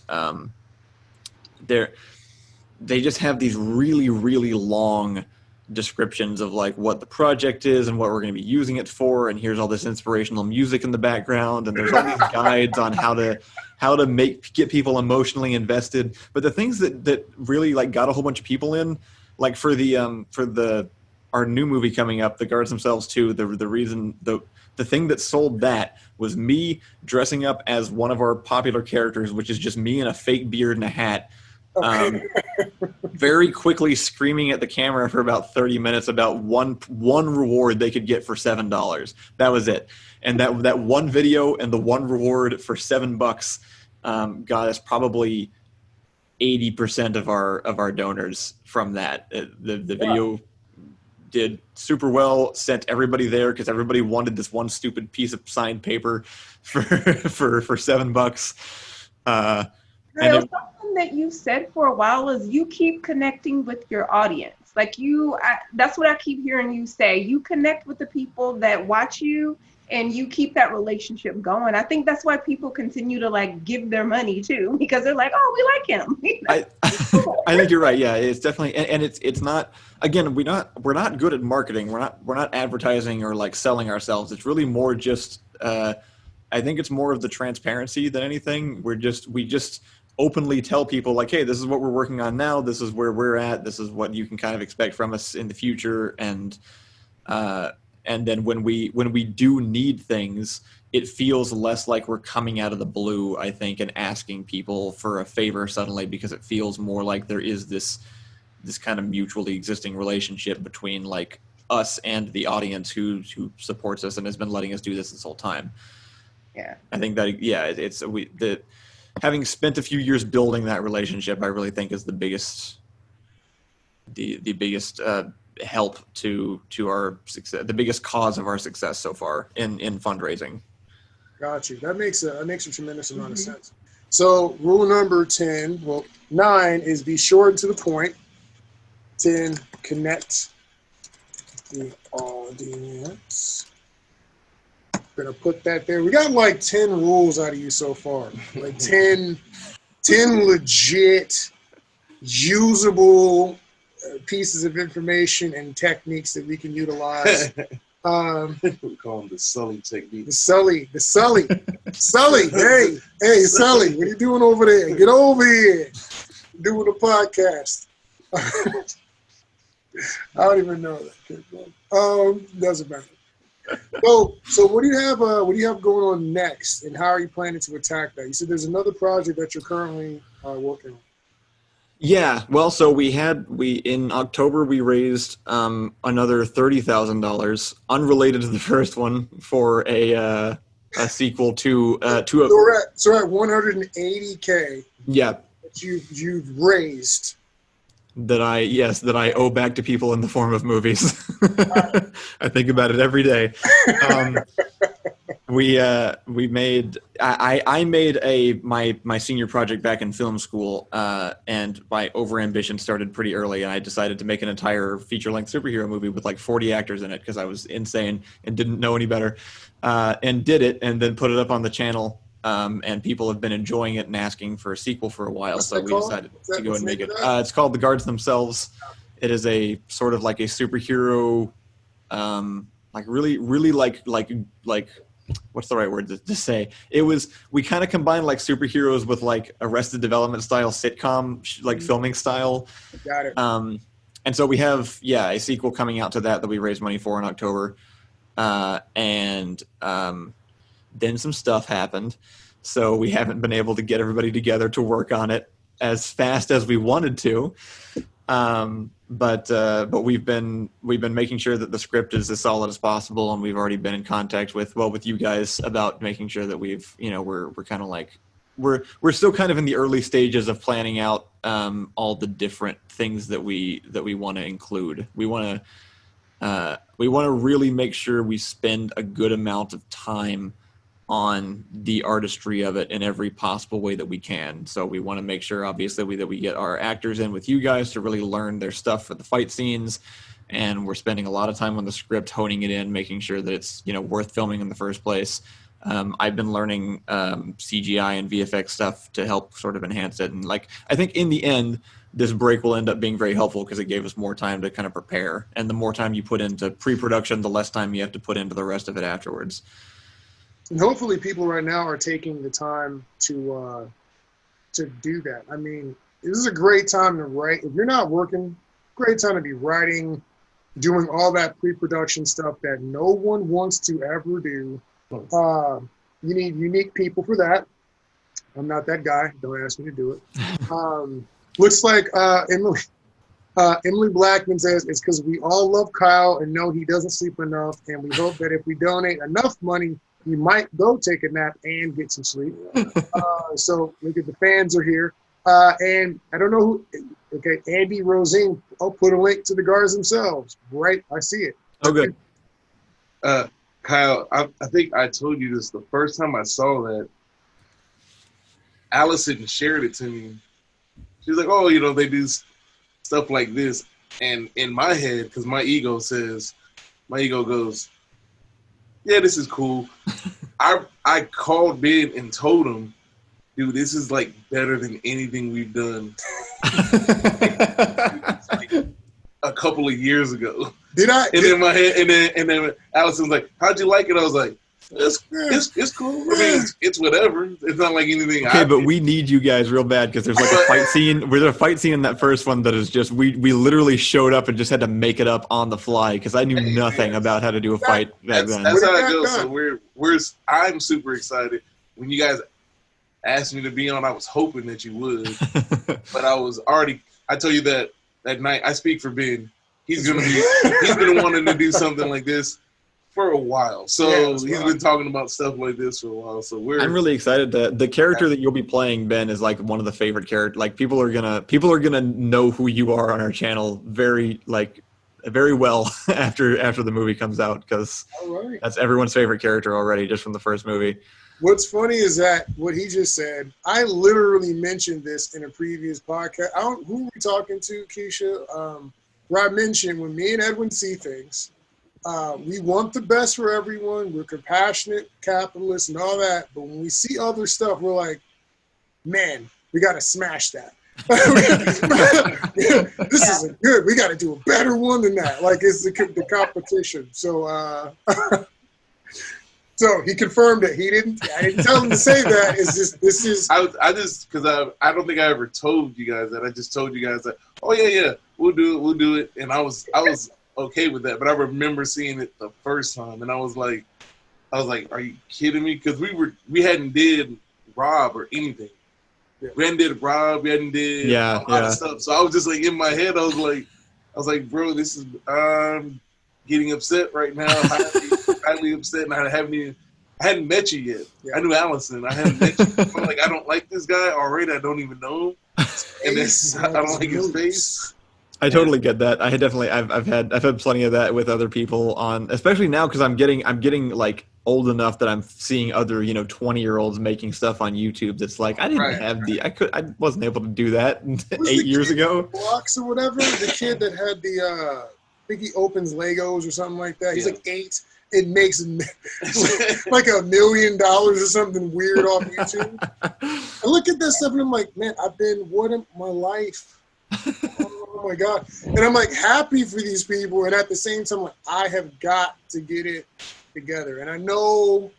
they just have these really, really long descriptions of like what the project is and what we're going to be using it for, and here's all this inspirational music in the background, and there's all these guides on how to get people emotionally invested. But the things that really like got a whole bunch of people in, like for our new movie coming up, The Guards Themselves too, the thing that sold that was me dressing up as one of our popular characters, which is just me in a fake beard and a hat. Very quickly screaming at the camera for about 30 minutes about one reward they could get for $7. That was it. And that one video and the one reward for $7 got us probably 80% of our donors from that. The video did super well, sent everybody there because everybody wanted this one stupid piece of signed paper for $7. Something that you said for a while is you keep connecting with your audience. Like that's what I keep hearing you say. You connect with the people that watch you, and you keep that relationship going. I think that's why people continue to like give their money too, because they're like, oh, we like him. I think you're right. Yeah, it's definitely, and it's not. Again, we're not good at marketing. We're not advertising or like selling ourselves. It's really more just I think it's more of the transparency than anything. We just openly tell people like, hey, this is what we're working on now. This is where we're at. This is what you can kind of expect from us in the future. And then when we do need things, it feels less like we're coming out of the blue, I think, and asking people for a favor suddenly, because it feels more like there is this kind of mutually existing relationship between like us and the audience who supports us and has been letting us do this whole time. Yeah. I think that having spent a few years building that relationship, I really think is the biggest help to our success, the biggest cause of our success so far in fundraising. Got you. That makes a tremendous amount of sense. So rule number 9 is be short and to the point. 10, connect the audience. Gonna put that there. We got like 10 rules out of you so far. Like 10 legit, usable pieces of information and techniques that we can utilize. We call them the Sully technique. The Sully. Sully, hey, Sully, what are you doing over there? Get over here. Doing a podcast. I don't even know that. Doesn't matter. So what do you have going on next, and how are you planning to attack that? You said there's another project that you're currently working on. Yeah, well, so in October we raised another $30,000, unrelated to the first one, for a sequel to a. So we're at 180K. Yeah. That you've raised. That I owe back to people in the form of movies. I think about it every day. I made my senior project back in film school, and my overambition started pretty early, and I decided to make an entire feature-length superhero movie with like 40 actors in it because I was insane and didn't know any better, and did it, and then put it up on the channel. And people have been enjoying it and asking for a sequel for a while, so we decided to go and make it. It's called The Guards Themselves. It is a sort of like a superhero, like really like what's the right word to say? We kind of combined like superheroes with like Arrested Development style sitcom like filming style. Got it. And so we have a sequel coming out to that we raised money for in October, and then some stuff happened, so we haven't been able to get everybody together to work on it as fast as we wanted to. But we've been making sure that the script is as solid as possible, and we've already been in contact with you guys about making sure that we're kind of like we're still kind of in the early stages of planning out all the different things that we want to include. We want to really make sure we spend a good amount of time on the artistry of it in every possible way that we can. So we want to make sure, obviously, that we get our actors in with you guys to really learn their stuff for the fight scenes. And we're spending a lot of time on the script, honing it in, making sure that it's, worth filming in the first place. I've been learning CGI and VFX stuff to help sort of enhance it. And I think in the end, this break will end up being very helpful because it gave us more time to kind of prepare. And the more time you put into pre-production, the less time you have to put into the rest of it afterwards. And hopefully people right now are taking the time to do that. I mean, this is a great time to write. If you're not working, great time to be writing, doing all that pre-production stuff that no one wants to ever do. You need unique people for that. I'm not that guy. Don't ask me to do it. Looks like Emily Blackman says it's because we all love Kyle and know he doesn't sleep enough, and we hope that if we donate enough money, he might go take a nap and get some sleep. So look at the fans are here. And I don't know who, okay, Andy Rosine, I'll put a link to the Guards Themselves. Right, I see it. Oh, good. Kyle, I think I told you this the first time I saw that. Allison shared it to me. She was like, oh, they do stuff like this. And in my head, because my ego goes, yeah, this is cool. I called Ben and told him, dude, this is like better than anything we've done like a couple of years ago. Did I? And in my head, and then Allison was like, how'd you like it? I was like, It's cool. I mean, it's whatever. It's not like anything. Okay, but we need you guys real bad because there's like a fight scene. There's a fight scene in that first one that is just we literally showed up and just had to make it up on the fly because I knew nothing about how to do a fight back then. That's how it goes. So I'm super excited. When you guys asked me to be on, I was hoping that you would, but I told you that night. I speak for Ben. He's been wanting to do something like this for a while. So he's been talking about stuff like this for a while. So I'm really excited that the character that you'll be playing, Ben, is like one of the favorite characters. Like people are gonna know who you are on our channel very well after the movie comes out because that's everyone's favorite character already just from the first movie. What's funny is that what he just said, I literally mentioned this in a previous podcast. Who were we talking to, Keisha? Where I mentioned when me and Edwin see things, we want the best for everyone. We're compassionate capitalists and all that. But when we see other stuff, we're like, man, we got to smash that. This isn't good. We got to do a better one than that. Like it's the competition. So, so he confirmed it. I didn't tell him to say that. It's just this is. Because I don't think I ever told you guys that. I just told you guys that. Oh yeah, we'll do it. And I was okay with that. But I remember seeing it the first time, and I was like, are you kidding me? Because we hadn't did Rob or anything. Yeah. We hadn't did Rob. We hadn't did a lot of stuff. So I was just like in my head. I was like, bro, this is getting upset right now. Highly upset, and I hadn't met you yet. Yeah. I knew Allison. I hadn't met you. I'm like, I don't like this guy already. I don't even know him. And I don't like his face. I totally get that. I've had plenty of that with other people on, especially now because I'm getting like old enough that I'm seeing other 20-year-olds making stuff on YouTube. That's like I wasn't able to do that 8 years ago. Blocks or whatever. The kid that had I think he opens Legos or something like that. He's like 8. It makes like $1 million or something weird off YouTube. I look at this stuff and I'm like, man, what in my life? Oh my God. And I'm like happy for these people. And at the same time, like, I have got to get it together. And I know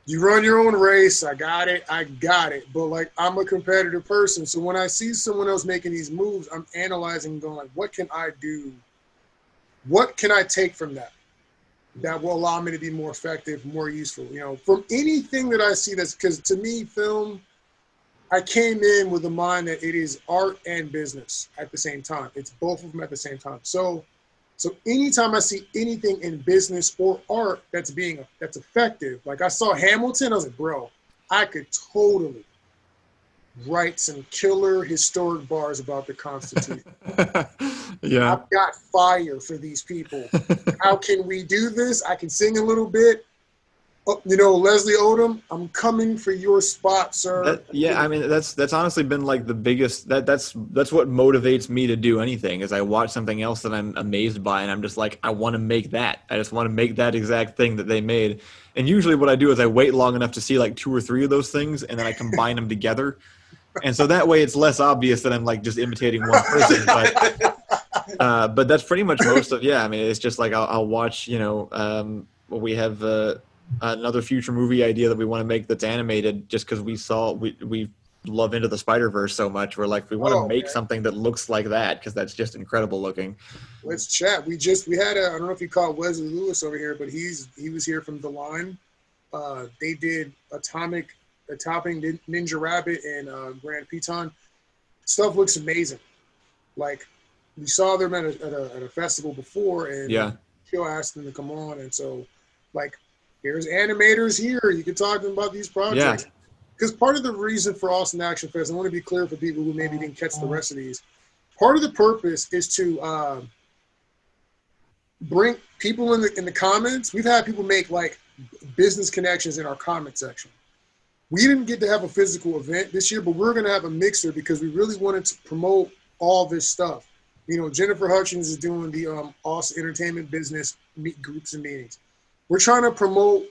you run your own race. I got it. But like, I'm a competitive person. So when I see someone else making these moves, I'm analyzing and going like, what can I do? What can I take from that will allow me to be more effective, more useful? From anything that I see, that's because to me, film, I came in with the mind that it is art and business at the same time. It's both of them at the same time. So anytime I see anything in business or art that's effective, like I saw Hamilton, I was like, bro, I could totally write some killer historic bars about the Constitution. Yeah. I've got fire for these people. How can we do this? I can sing a little bit. Leslie Odom, I'm coming for your spot, sir. I mean, that's honestly been like the biggest. That's what motivates me to do anything. Is I watch something else that I'm amazed by, and I'm just like, I want to make that. I just want to make that exact thing that they made. And usually, what I do is I wait long enough to see like 2 or 3 of those things, and then I combine them together. And so that way, it's less obvious that I'm like just imitating one person. But that's pretty much most of. Yeah, I mean, it's just like I'll watch. We have. Another future movie idea that we want to make that's animated just because we love Into the Spider-Verse so much. We're like, we want to make something that looks like that because that's just incredible looking. Let's chat. We had I don't know if you caught Wesley Lewis over here, but he was here from The Line. They did Topping Ninja Rabbit and Grand Piton. Stuff looks amazing. Like we saw them at a festival before, and Joe asked them to come on, and so like. There's animators here. You can talk to them about these projects. Because part of the reason for Austin Action Fest, I want to be clear for people who maybe didn't catch the rest of these. Part of the purpose is to bring people in the comments. We've had people make like business connections in our comment section. We didn't get to have a physical event this year, but we're going to have a mixer because we really wanted to promote all this stuff. Jennifer Hutchins is doing the Austin Entertainment Business groups and meetings. We're trying to promote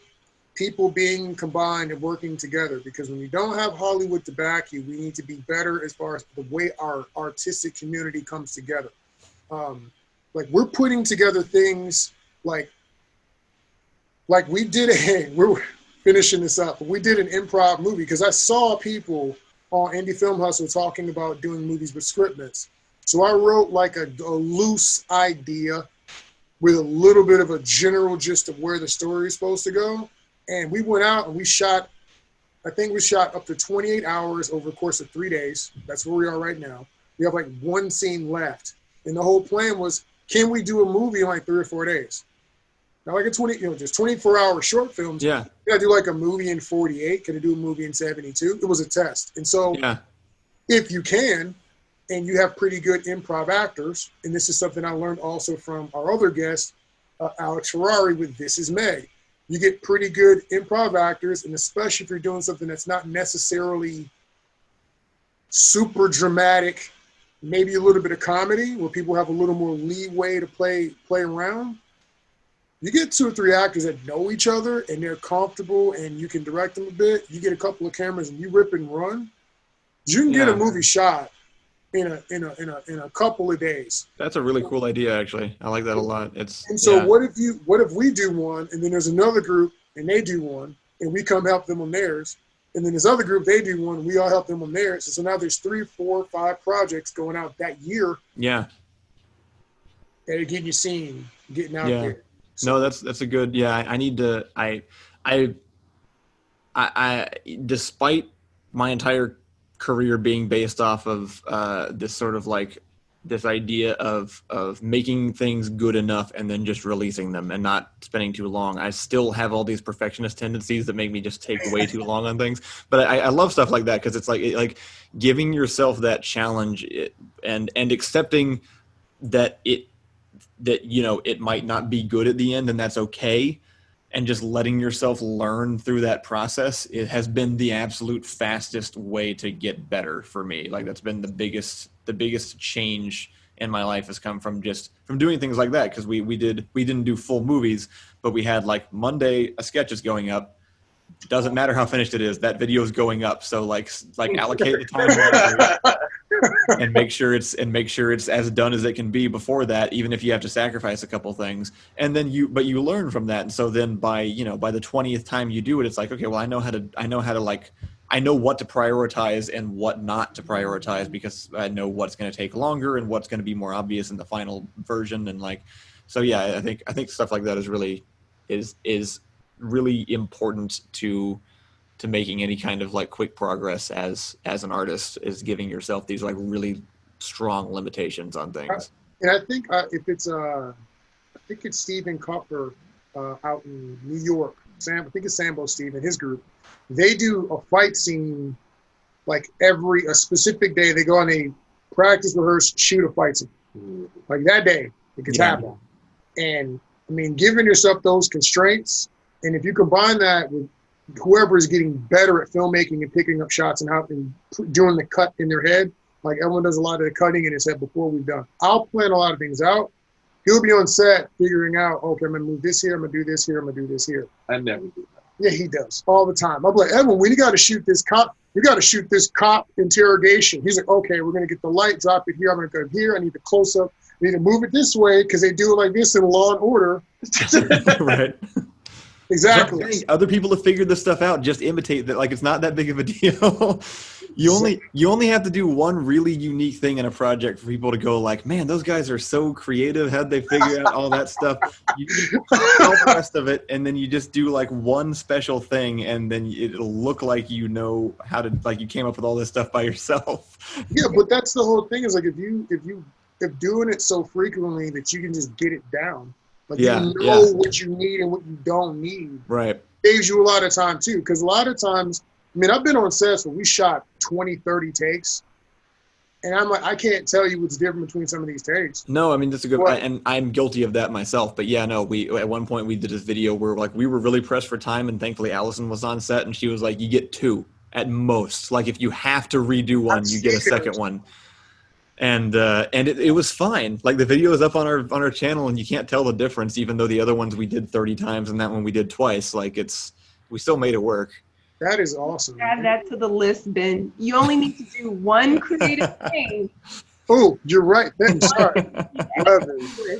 people being combined and working together because when you don't have Hollywood to back you, we need to be better as far as the way our artistic community comes together. Like we're putting together things like like we're finishing this up, but we did an improv movie because I saw people on Indie Film Hustle talking about doing movies with scriptness. So I wrote like a loose idea with a little bit of a general gist of where the story is supposed to go. And we went out and we shot, I think we shot up to 28 hours over the course of 3 days. That's where we are right now. We have like one scene left. And the whole plan was, can we do a movie in like 3 or 4 days? Not like a 24-hour short films. Yeah. Can I do like a movie in 48? Can I do a movie in 72? It was a test. And so if you can, and you have pretty good improv actors, and this is something I learned also from our other guest, Alex Ferrari with This Is Meg. You get pretty good improv actors, and especially if you're doing something that's not necessarily super dramatic, maybe a little bit of comedy where people have a little more leeway to play around. You get 2 or 3 actors that know each other and they're comfortable and you can direct them a bit. You get a couple of cameras and you rip and run. You can get a movie shot in a couple of days. That's a really cool idea, actually. I like that a lot. What if we do one and then there's another group and they do one and we come help them on theirs, and then this other group, they do one and we all help them on theirs. So now there's 3, 4, 5 projects going out that year. Yeah. And getting you seen, getting out there. So, no, that's a good. Yeah, I need to. I despite my entire career being based off of this sort of like this idea of making things good enough and then just releasing them and not spending too long. I still have all these perfectionist tendencies that make me just take way too long on things. But I love stuff like that because it's like giving yourself that challenge and accepting that it might not be good at the end, and that's okay. And just letting yourself learn through that process, it has been the absolute fastest way to get better for me. Like that's been the biggest change in my life has come from doing things like that. Cause we didn't do full movies, but we had like Monday, a sketch is going up. Doesn't matter how finished it is, that video is going up. So like allocate the time and make sure it's as done as it can be before that, even if you have to sacrifice a couple things. And then you learn from that. And so then by the 20th time you do it, it's like, okay, well, I know what to prioritize and what not to prioritize because I know what's going to take longer and what's going to be more obvious in the final version. And like, so yeah, I think stuff like that is really important to making any kind of like quick progress as an artist, is giving yourself these like really strong limitations on things. And I think I think it's Stephen Copper out in New York. I think it's Sambo Steve and his group. They do a fight scene like a specific day. They go on a practice, rehearse, shoot a fight scene. Like that day, it could happen. And I mean, giving yourself those constraints, and if you combine that with whoever is getting better at filmmaking and picking up shots and doing the cut in their head, like everyone does a lot of the cutting in his head before we've done. I'll plan a lot of things out. He'll be on set figuring out, okay, I'm going to move this here, I'm going to do this here, I'm going to do this here. I never do that. Yeah, he does all the time. I'm like, Edwin, we got to shoot this cop. We got to shoot this cop interrogation. He's like, okay, we're going to get the light, drop it here. I'm going to go here. I need the close up. I need to move it this way because they do it like this in Law and Order. Right. Exactly. Other people have figured this stuff out. Just imitate that. Like it's not that big of a deal. You only have to do one really unique thing in a project for people to go like, man, those guys are so creative. How'd they figure out all that stuff? You do all the rest of it, and then you just do like one special thing, and then it'll look like you know how to, like you came up with all this stuff by yourself. Yeah, but that's the whole thing. Is like if doing it so frequently that you can just get it down. Like you know what you need and what you don't need. Right. Saves you a lot of time too. Because a lot of times, I mean, I've been on sets where we shot 20, 30 takes. And I'm like, I can't tell you what's different between some of these takes. No, I mean, that's a good point. And I'm guilty of that myself. But yeah, no, at one point we did this video where like we were really pressed for time, and thankfully Allison was on set and she was like, you get 2 at most. Like if you have to redo one, you get a second one. And it was fine. Like the video is up on our channel, and you can't tell the difference, even though the other ones we did 30 times and that one we did twice. Like we still made it work. That is awesome. Add that to the list, Ben. You only need to do one creative thing. Oh, you're right. That's sorry.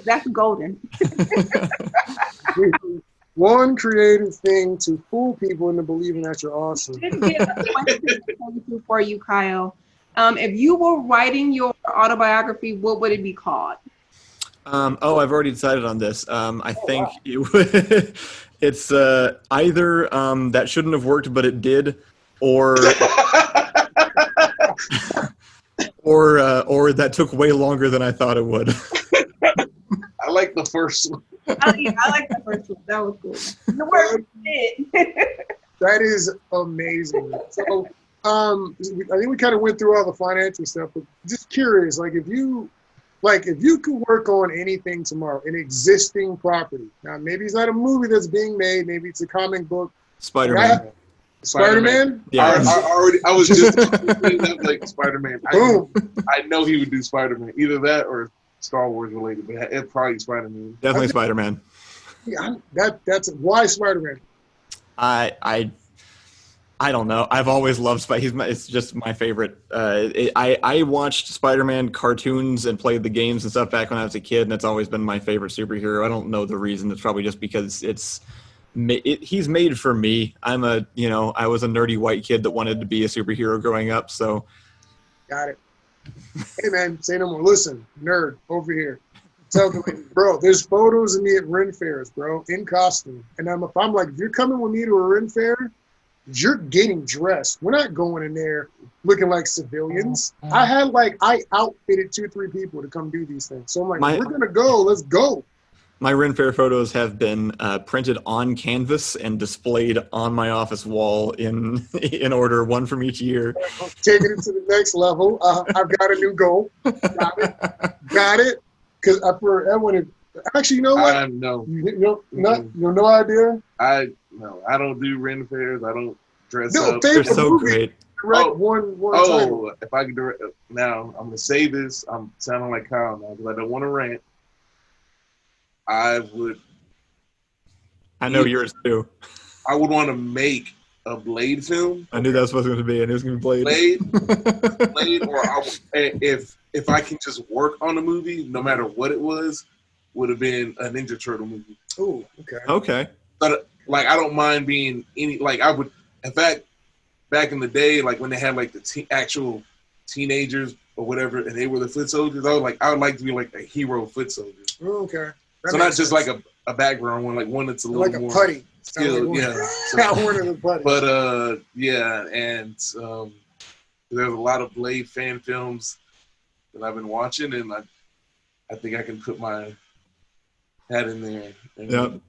That's golden. One creative thing to fool people into believing that you're awesome. Did get a question for you, Kyle. If you were writing your autobiography, what would it be called? I've already decided on this. I think it's either That Shouldn't Have Worked, But It Did, or or That Took Way Longer Than I Thought It Would. I like the first one. I like the first one. That was cool. The word did. That is amazing. So, I think we kind of went through all the financial stuff, but just curious, if you could work on anything tomorrow, an existing property. Now, maybe it's not a movie that's being made. Maybe it's a comic book. Spider-Man. Spider-Man? Yeah. I was just like Spider-Man. Boom. I know he would do Spider-Man. Either that or Star Wars related, but it's probably Spider-Man. Definitely Spider-Man. Yeah, that's why Spider-Man. I don't know. I've always loved Spider-Man. It's just my favorite. I watched Spider-Man cartoons and played the games and stuff back when I was a kid, and it's always been my favorite superhero. I don't know the reason. It's probably just because he's made for me. I was a nerdy white kid that wanted to be a superhero growing up, so. Got it. Hey, man, say no more. Listen, nerd, over here. Tell them, bro, there's photos of me at Ren fairs, bro, in costume. And if I'm like, if you're coming with me to a Ren fair, you're getting dressed. We're not going in there looking like civilians. I outfitted 2-3 people to come do these things. So I'm like, we're going to go. Let's go. My Ren Fair photos have been printed on canvas and displayed on my office wall in order, one from each year. Taking it to the next level. I've got a new goal. Got it. Because I wanted. Actually, you know what? No. You no idea. I don't do Ren fairs. I don't dress up. They're so great. Direct one title. If I could direct now, I'm gonna say this. I'm sounding like Kyle now because I don't want to rant. I know yours too. I would want to make a Blade film. I knew that was going to be, and it was going to be Blade, or if I can just work on a movie, no matter what it was, would have been a Ninja Turtle movie. Oh, okay. Okay. But I don't mind being any. I would, in fact, back in the day, when they had the actual teenagers or whatever, and they were the foot soldiers, I would like to be a hero foot soldier. Oh, okay. So not just a background one, one that's a little like more a putty. Skill, yeah. One of the putty. But and there's a lot of Blade fan films that I've been watching, and I think I can put my hat in there. Yep.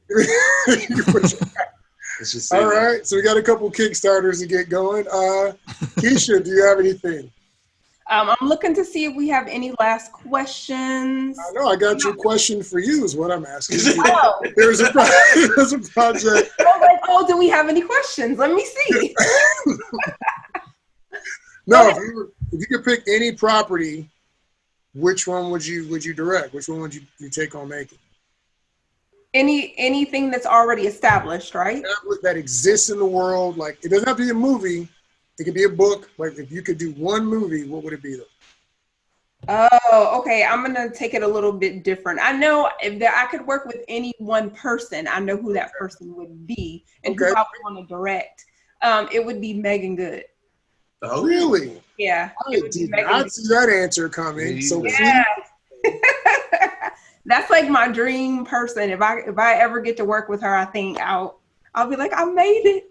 All right, so we got a couple Kickstarters to get going. Keisha, do you have anything? I'm looking to see if we have any last questions. I know. I got your question for you is what I'm asking. Oh. There's a project. Do we have any questions? Let me see. No, if you could pick any property, which one would you direct? Which one would you take on making? Anything that's already established, right? That exists in the world. It doesn't have to be a movie. It could be a book. If you could do one movie, what would it be though? Oh, okay. I'm gonna take it a little bit different. I know if I could work with any one person, I know who that person would be and who I would want to direct. It would be Megan Good. Oh, really? Yeah. I did not see that answer coming. So yeah. That's my dream person. If I ever get to work with her, I think I'll be like, I made it.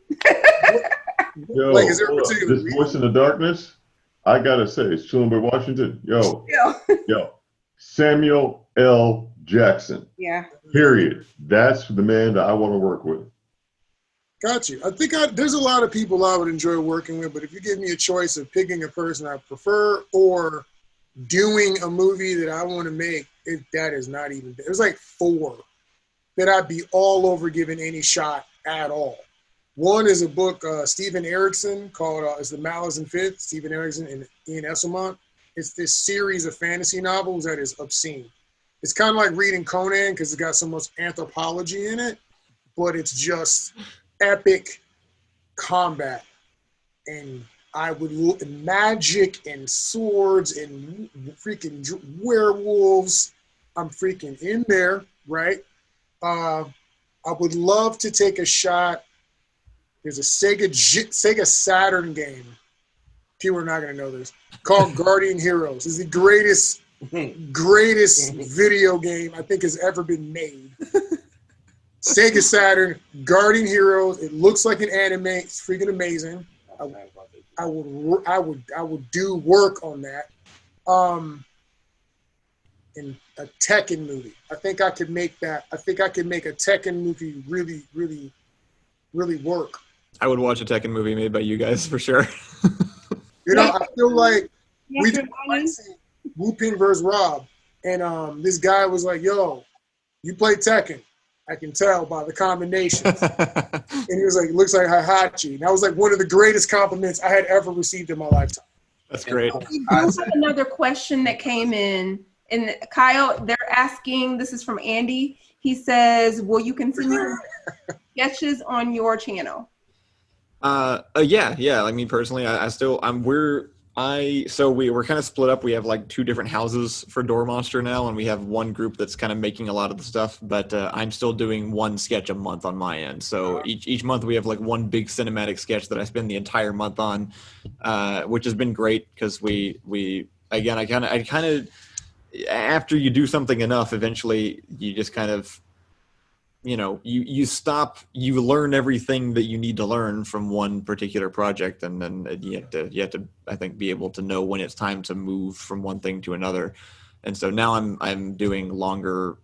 Yo, is there this voice in the darkness, I gotta say, it's chilling by Washington. Yo, Samuel L. Jackson. Yeah. Period. That's the man that I want to work with. Got you. I think there's a lot of people I would enjoy working with, but if you give me a choice of picking a person I prefer or doing a movie that I want to make, that is not even. There's 4 that I'd be all over giving any shot at all. One is a book, Stephen Erickson, called it's The Malice and Fifth, Stephen Erickson and Ian Esselmont. It's this series of fantasy novels that is obscene. It's kind of like reading Conan because it's got so much anthropology in it, but it's just epic combat. And I would magic and swords and freaking werewolves. I'm freaking in there, right? I would love to take a shot. There's a Sega Saturn game. People are not going to know this. Called Guardian Heroes. It's the greatest video game I think has ever been made. Sega Saturn, Guardian Heroes. It looks like an anime. It's freaking amazing. I would do work on that. In a Tekken movie. I think I could make that. I think I could make a Tekken movie really, really, really work. I would watch a Tekken movie made by you guys for sure. You know, I feel like we did Wu-Ping versus Rob, and this guy was like, "Yo, you play Tekken? I can tell by the combinations." And he was like, "It looks like Hihachi." And that was like one of the greatest compliments I had ever received in my lifetime. That's great. We do have another question that came in. And Kyle, they're asking, this is from Andy. He says, will you continue sketches on your channel? Yeah. Like me personally, we're kind of split up. We have like 2 different houses for DoorMonster now, and we have one group that's kind of making a lot of the stuff, but I'm still doing 1 sketch a month on my end. So each month we have like 1 big cinematic sketch that I spend the entire month on, which has been great because I kind of after you do something enough, eventually you just kind of, you learn everything that you need to learn from one particular project. And then you have to, I think, be able to know when it's time to move from one thing to another. And so now I'm doing longer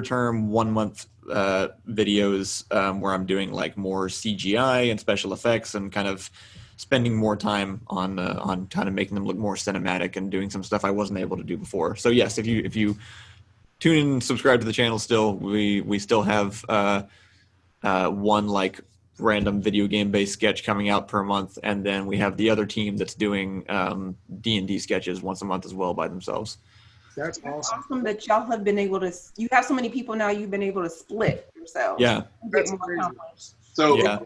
term 1 month videos where I'm doing like more CGI and special effects and kind of spending more time on kind of making them look more cinematic and doing some stuff I wasn't able to do before. So yes, if you tune in and subscribe to the channel still, we still have 1 like random video game based sketch coming out per month, and then we have the other team that's doing D&D sketches once a month as well by themselves. That's awesome. Awesome that y'all have been able to, you have so many people now, you've been able to split yourselves. Yeah. That's amazing. So, Yeah.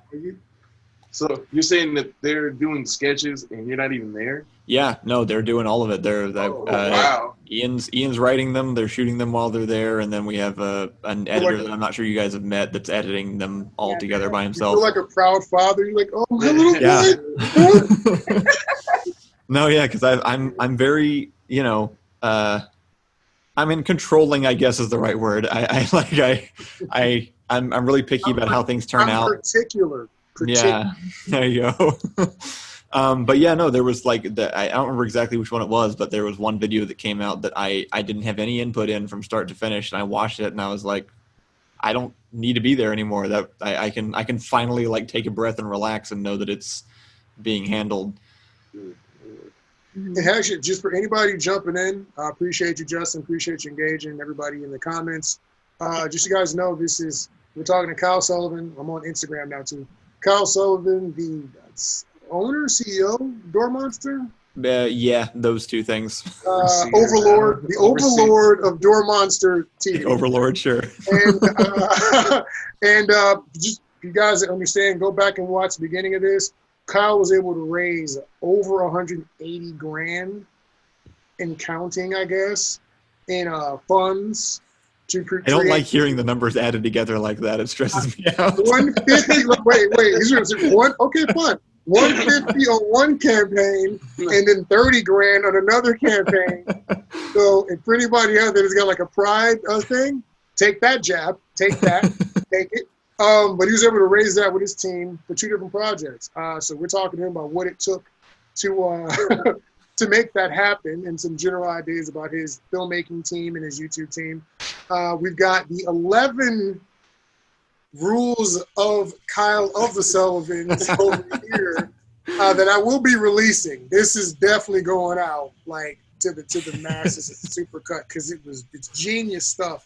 So you're saying that they're doing sketches and you're not even there? Yeah, no, they're doing all of it. Wow. Ian's writing them. They're shooting them while they're there, and then we have an editor that I'm not sure you guys have met that's editing them all together by You himself. feel like a proud father. You're like, "Oh, my little boy." No, yeah, because I'm very, I'm in controlling, I guess is the right word. I'm really picky about how things turn out. Particular. Yeah, there you go. But yeah, no, there was like I don't remember exactly which one it was, but there was one video that came out that I didn't have any input in from start to finish, and I watched it and I was like, I don't need to be there anymore. That I can finally like take a breath and relax and know that it's being handled. And actually, just for anybody jumping in, I appreciate you, Justin. Appreciate you engaging, everybody in the comments. Just so you guys know, we're talking to Kyle Sullivan. I'm on Instagram now too. Kyle Sullivan, the owner, CEO, DoorMonster. Yeah, those 2 things. Overlord, the overlord of DoorMonster TV. The overlord, sure. And just you guys that understand, go back and watch the beginning of this. Kyle was able to raise over 180 grand and counting, I guess, in funds. I don't like hearing the numbers added together like that. It stresses me out. 150. Wait. Okay, fine. 150 on one campaign, and then 30 grand on another campaign. So, if for anybody out there that's got like a pride thing, take that jab. Take that. Take it. But he was able to raise that with his team for 2 different projects. So we're talking to him about what it took to to make that happen, and some general ideas about his filmmaking team and his YouTube team. We've got the 11 rules of Kyle of the Sullivans over here that I will be releasing. This is definitely going out like to the masses. It's super cut because it's genius stuff.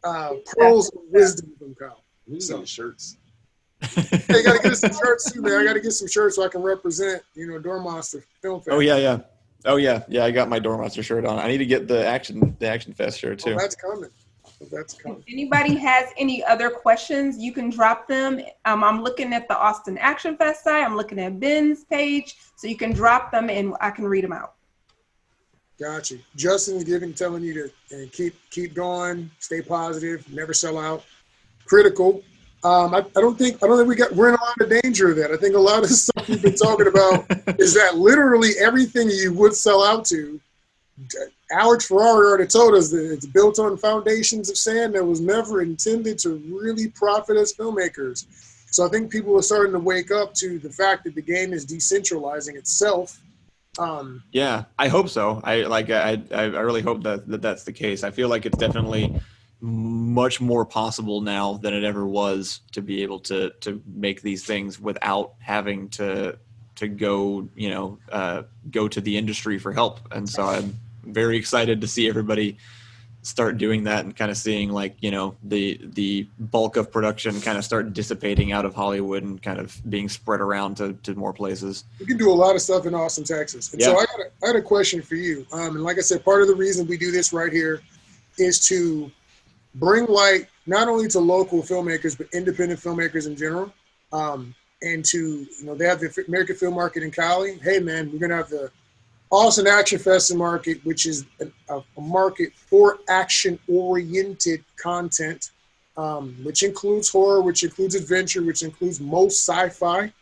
Pearls of wisdom from Kyle. We need some shirts. Hey, gotta get us some shirts too, man. I gotta get some shirts so I can represent, DoorMonster Film Fest. Oh yeah. I got my DoorMonster shirt on. I need to get the Action Fest shirt too. Oh, that's coming. If anybody has any other questions, you can drop them. I'm looking at the Austin Action Fest site. I'm looking at Ben's page, so you can drop them and I can read them out. Got you. Justin's telling you to keep going, stay positive, never sell out. critical. I don't think we're in a lot of danger of that. I think a lot of the stuff we've been talking about is that literally everything you would sell out to, Alex Ferrari already told us that it's built on foundations of sand that was never intended to really profit as filmmakers. So I think people are starting to wake up to the fact that the game is decentralizing itself. Yeah, I hope so. I really hope that that's the case. I feel like it's definitely much more possible now than it ever was to be able to make these things without having to go, go to the industry for help. And so I'm very excited to see everybody start doing that and kind of seeing the bulk of production kind of start dissipating out of Hollywood and kind of being spread around to more places. You can do a lot of stuff in Austin, Texas. And so I had a question for you. And like I said, part of the reason we do this right here is to bring light not only to local filmmakers, but independent filmmakers in general. And to, they have the American Film Market in Cali. Hey, man, we're going to have the Austin Action Fest Market, which is a market for action-oriented content, which includes horror, which includes adventure, which includes most sci-fi.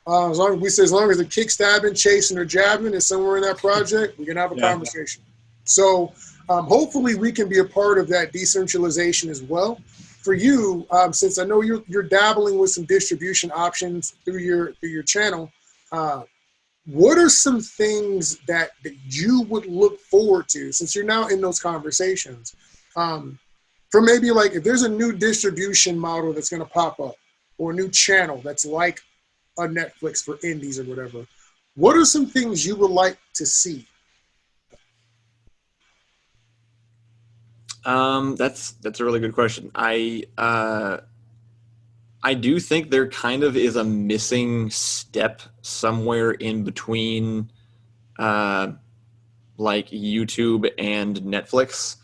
As long as the kick stabbing, chasing, or jabbing is somewhere in that project, we can have a conversation. So hopefully we can be a part of that decentralization as well. For you, since I know you're dabbling with some distribution options through your channel, what are some things that you would look forward to, since you're now in those conversations, for maybe like if there's a new distribution model that's going to pop up, or a new channel that's like a Netflix for indies or whatever, what are some things you would like to see? That's a really good question. I do think there kind of is a missing step somewhere in between, like YouTube and Netflix.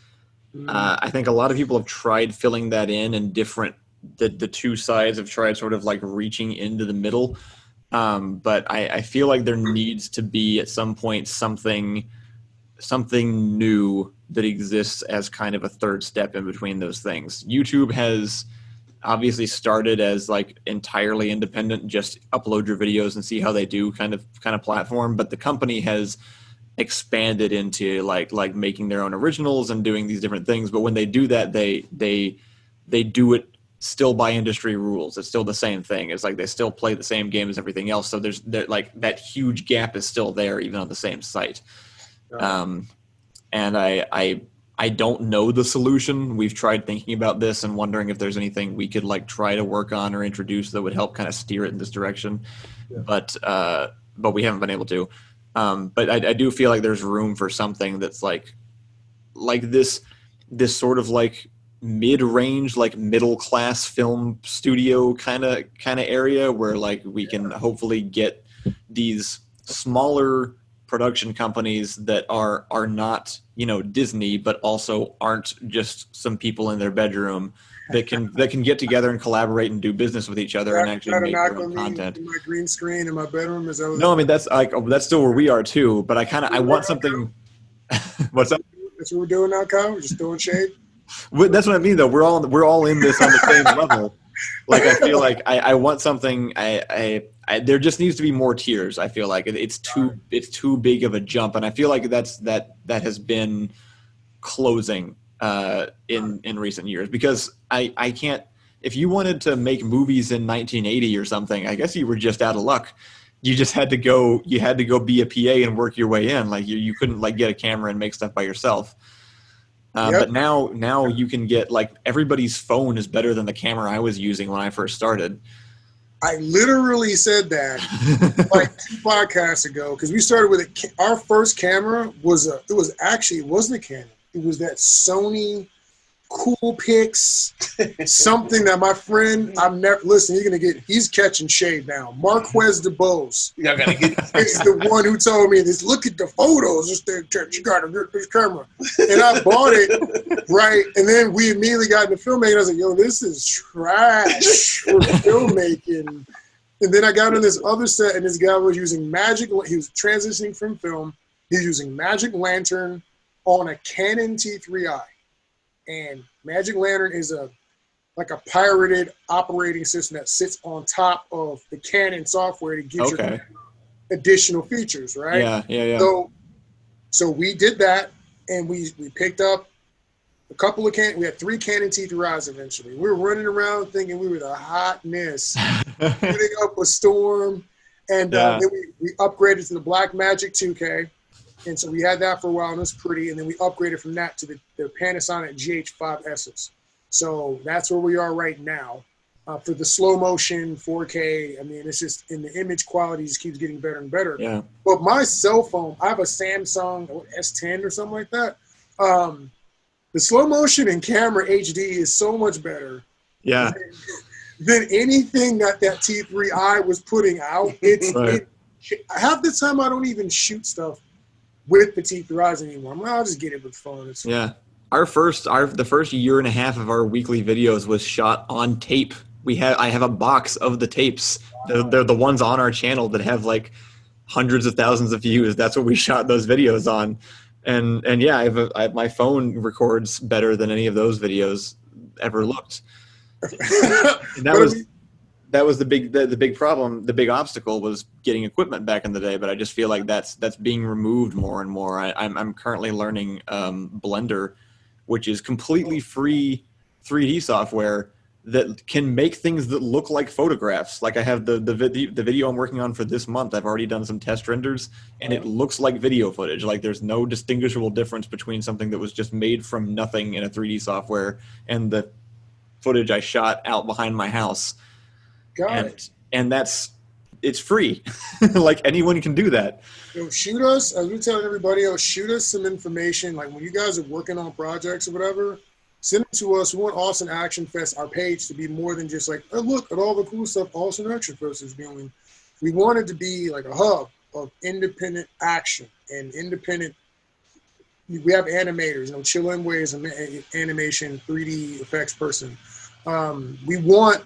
I think a lot of people have tried filling that in, and the two sides have tried sort of like reaching into the middle. But I feel like there needs to be at some point something new that exists as kind of a third step in between those things. YouTube has obviously started as like entirely independent, just upload your videos and see how they do kind of platform, but the company has expanded into like making their own originals and doing these different things. But when they do that, they do it still by industry rules. It's still the same thing. It's like they still play the same game as everything else. So there's like that huge gap is still there even on the same site. And I don't know the solution. We've tried thinking about this and wondering if there's anything we could like try to work on or introduce that would help kind of steer it in this direction. Yeah. But we haven't been able to. But I do feel like there's room for something that's like this sort of like mid-range, like middle-class film studio kind of area where like we can hopefully get these smaller production companies that are not, Disney, but also aren't just some people in their bedroom that can get together and collaborate and do business with each other and actually make their own content. My green screen in my bedroom is no, I mean that's still where we are too. But I want something. What's up? That's what we're doing now, Kyle. We're just throwing shade. That's what I mean, though. We're all in this on the same level. Like I feel like I want something. There just needs to be more tiers. I feel like it's too big of a jump, and I feel like that has been closing in recent years, because I can't. If you wanted to make movies in 1980 or something, I guess you were just out of luck. You just had to go. You had to go be a PA and work your way in. Like you couldn't like get a camera and make stuff by yourself. Yep. But now you can get like everybody's phone is better than the camera I was using when I first started. I literally said that like 2 podcasts ago, because we started with our first camera wasn't a Canon. It was that Sony Coolpix something that my friend he's catching shade now. Marquez DeBose. Y'all gotta get is the one who told me this. Look at the photos. You got a good camera, and I bought it right. And then we immediately got into filmmaking. I was like, "Yo, this is trash for filmmaking." And then I got on this other set, and this guy was using Magic. He was transitioning from film. He was using Magic Lantern on a Canon T3i. And Magic Lantern is like a pirated operating system that sits on top of the Canon software to get you additional features, right? Yeah. So we did that, and we picked up a couple of we had 3 Canon T3Is eventually. We were running around thinking we were the hotness, putting up a storm, and then we upgraded to the Blackmagic 2K, and so we had that for a while, and it was pretty, and then we upgraded from that to the Panasonic GH5S's. So that's where we are right now. For the slow motion 4K, I mean, it's just, in the image quality just keeps getting better and better. Yeah. But my cell phone, I have a Samsung S10 or something like that. The slow motion and camera HD is so much better than anything that T3i was putting out. Half the time I don't even shoot stuff with the T3Is anymore. I'm like, I'll just get it with the phone. The first year and a half of our weekly videos was shot on tape. I have a box of the tapes. They're the ones on our channel that have like hundreds of thousands of views. That's what we shot those videos on. And yeah, my phone records better than any of those videos ever looked. And that was the big problem. The big obstacle was getting equipment back in the day. But I just feel like that's being removed more and more. I'm currently learning Blender, which is completely free 3D software that can make things that look like photographs. Like I have the video I'm working on for this month. I've already done some test renders, and it looks like video footage. Like there's no distinguishable difference between something that was just made from nothing in a 3D software and the footage I shot out behind my house. And it's free. Like anyone can do that. Shoot us, as we're telling everybody else, shoot us some information. Like when you guys are working on projects or whatever, send it to us. We want Austin Action Fest, our page, to be more than just like, oh, look at all the cool stuff Austin Action Fest is doing. We want it to be like a hub of independent action and independent. We have animators, Chilimwe is an animation 3D effects person. We want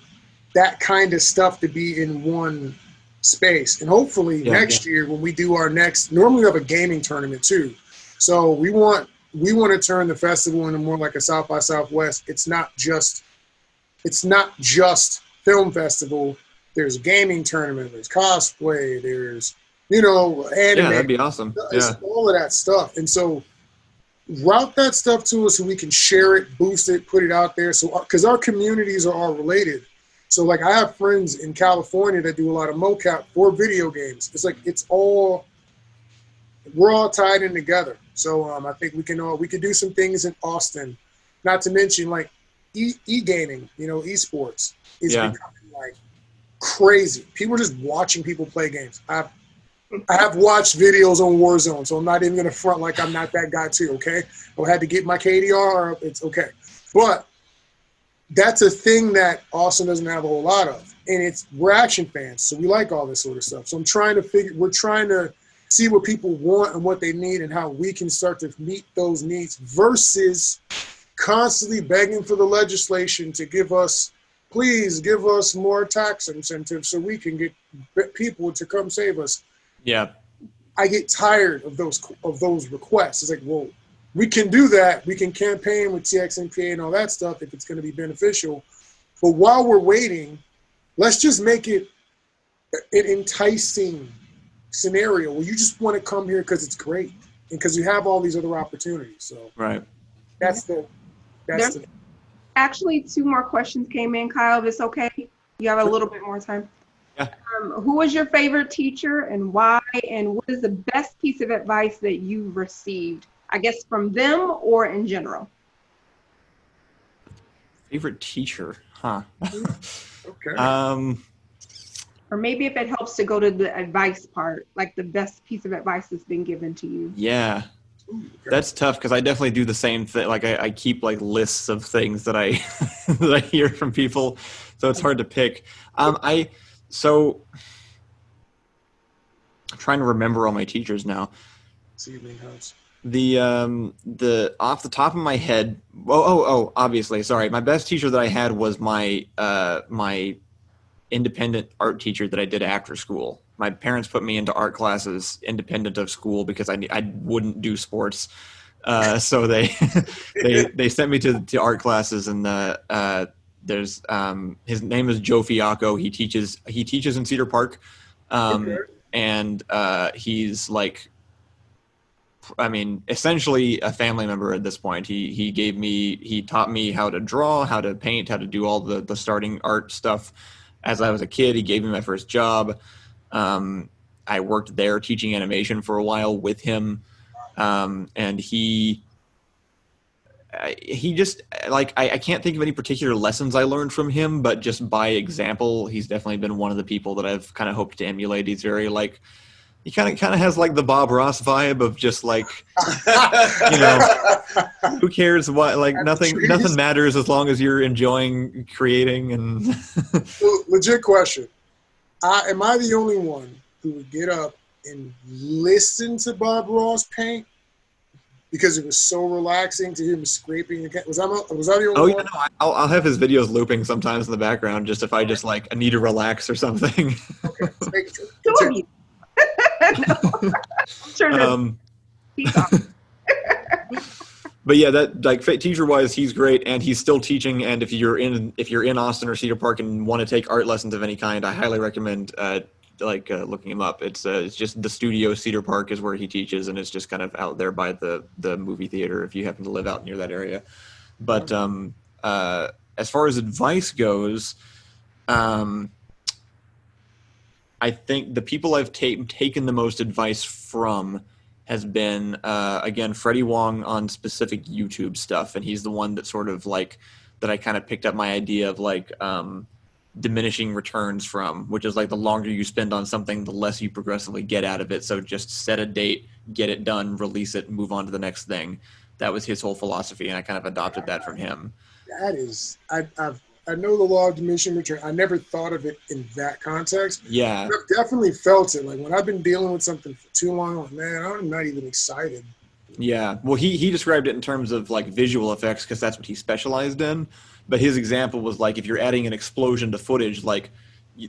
that kind of stuff to be in one space. And hopefully next year when we do our normally we have a gaming tournament too. So we want to turn the festival into more like a South by Southwest. It's not just film festival. There's gaming tournament, there's cosplay, there's, anime. Yeah, that'd be awesome. It's all of that stuff. And so route that stuff to us so we can share it, boost it, put it out there. So, because our communities are all related. So like I have friends in California that do a lot of mocap for video games. It's like, we're all tied in together. So I think we could do some things in Austin, not to mention like e-gaming, esports is becoming like crazy. People are just watching people play games. I have watched videos on Warzone, so I'm not even going to front like I'm not that guy too, okay? I had to get my KDR up. It's okay. But that's a thing that Austin doesn't have a whole lot of. And we're action fans, so we like all this sort of stuff. So we're trying to see what people want and what they need and how we can start to meet those needs versus constantly begging for the legislation to please give us more tax incentives so we can get people to come save us. Yeah. I get tired of those requests. It's like, well, we can do that. We can campaign with TXMPA and all that stuff if it's going to be beneficial. But while we're waiting, let's just make it an enticing scenario where you just want to come here because it's great and because you have all these other opportunities. So that's actually 2 more questions came in, Kyle, if it's okay. You have a little bit more time. Yeah. Who was your favorite teacher and why? And what is the best piece of advice that you've received, I guess, from them or in general? Favorite teacher, huh? Okay. Or maybe if it helps to go to the advice part, like the best piece of advice that's been given to you. Yeah. That's tough because I definitely do the same thing. Like I keep like lists of things that I that I hear from people, so it's hard to pick. I'm trying to remember all my teachers now. The off the top of my head, obviously, sorry. My best teacher that I had was my my independent art teacher that I did after school. My parents put me into art classes independent of school because I wouldn't do sports. So they sent me to art classes, and there's his name is Joe Fiacco. He teaches in Cedar Park, and he's like, I mean, essentially a family member at this point. He taught me how to draw, how to paint, how to do all the starting art stuff. As I was a kid, he gave me my first job. I worked there teaching animation for a while with him, and he just like I can't think of any particular lessons I learned from him, but just by example, he's definitely been one of the people that I've kind of hoped to emulate. He's very like, he kind of has like the Bob Ross vibe of just like, you know, who cares what, like nothing matters as long as you're enjoying creating. And legit question: am I the only one who would get up and listen to Bob Ross paint because it was so relaxing to him scraping the was I the only one? No, I'll have his videos looping sometimes in the background, just if I just like I need to relax or something. Okay, No, I'm sure but yeah, that like teacher wise, he's great, and he's still teaching. And if you're in Austin or Cedar Park and want to take art lessons of any kind, I highly recommend looking him up. It's just the studio. Cedar Park is where he teaches, and it's just kind of out there by the movie theater if you happen to live out near that area. But as far as advice goes, I think the people I've taken the most advice from has been, again, Freddie Wong on specific YouTube stuff. And he's the one that sort of like, that I kind of picked up my idea of like diminishing returns from, which is like the longer you spend on something, the less you progressively get out of it. So just set a date, get it done, release it, and move on to the next thing. That was his whole philosophy. And I kind of adopted that from him. That is, I know the law of diminishing return. I never thought of it in that context. Yeah. I've definitely felt it. Like when I've been dealing with something for too long, I'm like, man, I'm not even excited. Yeah. Well, he described it in terms of like visual effects because that's what he specialized in. But his example was like if you're adding an explosion to footage, like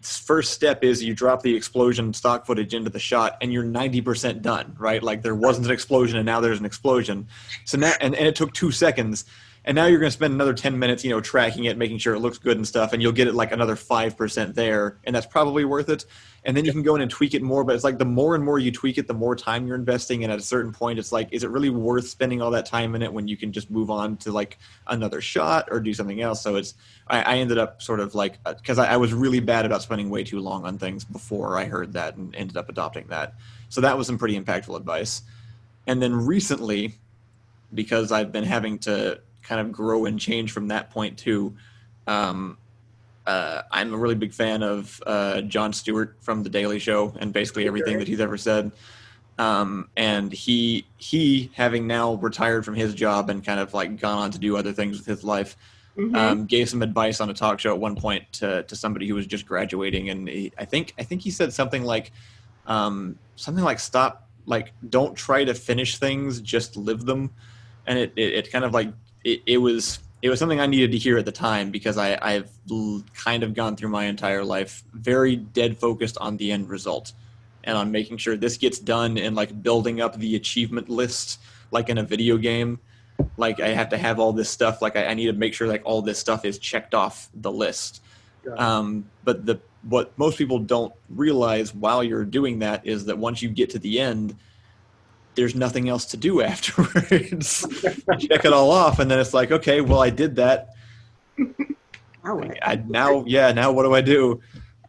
first step is you drop the explosion stock footage into the shot and you're 90% done, right? Like there wasn't an explosion and now there's an explosion. So now, and it took 2 seconds. And now you're going to spend another 10 minutes, tracking it, making sure it looks good and stuff, and you'll get it like another 5% there, and that's probably worth it. And then you can go in and tweak it more, but it's like the more and more you tweak it, the more time you're investing, and at a certain point, it's like, is it really worth spending all that time in it when you can just move on to like another shot or do something else? So I ended up sort of like, because I was really bad about spending way too long on things before I heard that and ended up adopting that. So that was some pretty impactful advice. And then recently, because I've been having to kind of grow and change from that point too. I'm a really big fan of Jon Stewart from The Daily Show and basically everything that he's ever said. And he having now retired from his job and kind of like gone on to do other things with his life, gave some advice on a talk show at one point to somebody who was just graduating. And I think he said something like stop, like, don't try to finish things, just live them. And it kind of like, it was something I needed to hear at the time because I've kind of gone through my entire life very dead focused on the end result and on making sure this gets done and like building up the achievement list like in a video game. Like I have to have all this stuff. Like I need to make sure like all this stuff is checked off the list. But what most people don't realize while you're doing that is that once you get to the end, there's nothing else to do afterwards. You check it all off, and then it's like, okay, well, I did that. Now what do I do?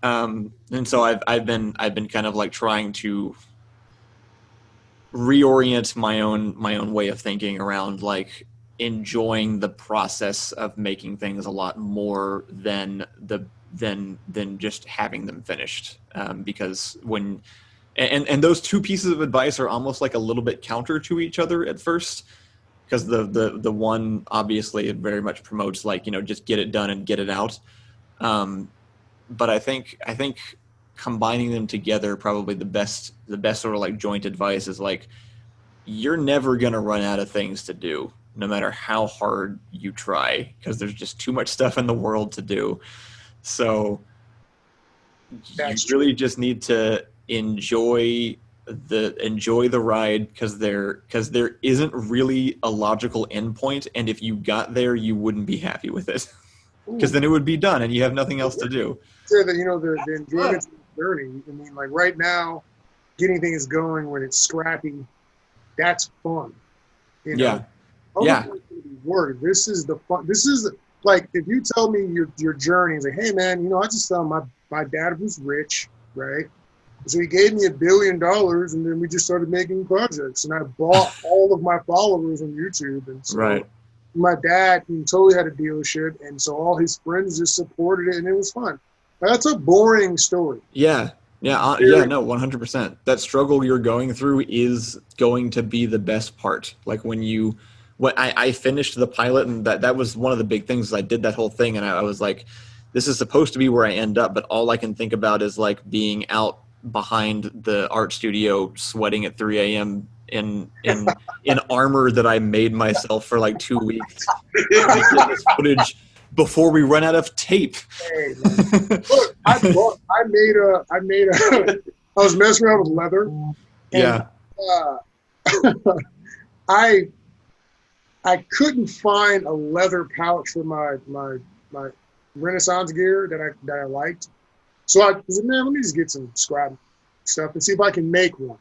And so I've been kind of like trying to reorient my own way of thinking around like enjoying the process of making things a lot more than just having them finished. Because when And those two pieces of advice are almost like a little bit counter to each other at first, because the one obviously it very much promotes like, just get it done and get it out. But I think combining them together, probably the best sort of like joint advice is like, you're never going to run out of things to do, no matter how hard you try, because there's just too much stuff in the world to do. So you really just need to enjoy the ride because there isn't really a logical endpoint, and if you got there, you wouldn't be happy with it. because then it would be done and you have nothing else to do. Say that, the enjoyment of the journey. I mean, like right now, getting things going when it's scrappy, that's fun. Yeah. Yeah. Work. This is the fun. This is like, if you tell me your journey, it's like, hey man, I just saw my dad was rich, right? So he gave me $1 billion, and then we just started making projects, and I bought all of my followers on YouTube, and so Right. my dad, he totally had a dealership, and so all his friends just supported it, and it was fun. That's a boring story. Yeah. Yeah. Yeah. No, 100%. That struggle you're going through is going to be the best part. Like I finished the pilot, and that was one of the big things. I did that whole thing, and I was like, this is supposed to be where I end up, but all I can think about is like being out behind the art studio, sweating at 3 a.m. in armor that I made myself for like 2 weeks. To get this footage before we run out of tape. Hey, man. Look, I was messing around with leather. And, I couldn't find a leather pouch for my Renaissance gear that I liked. So I said, man, let me just get some scrap stuff and see if I can make one.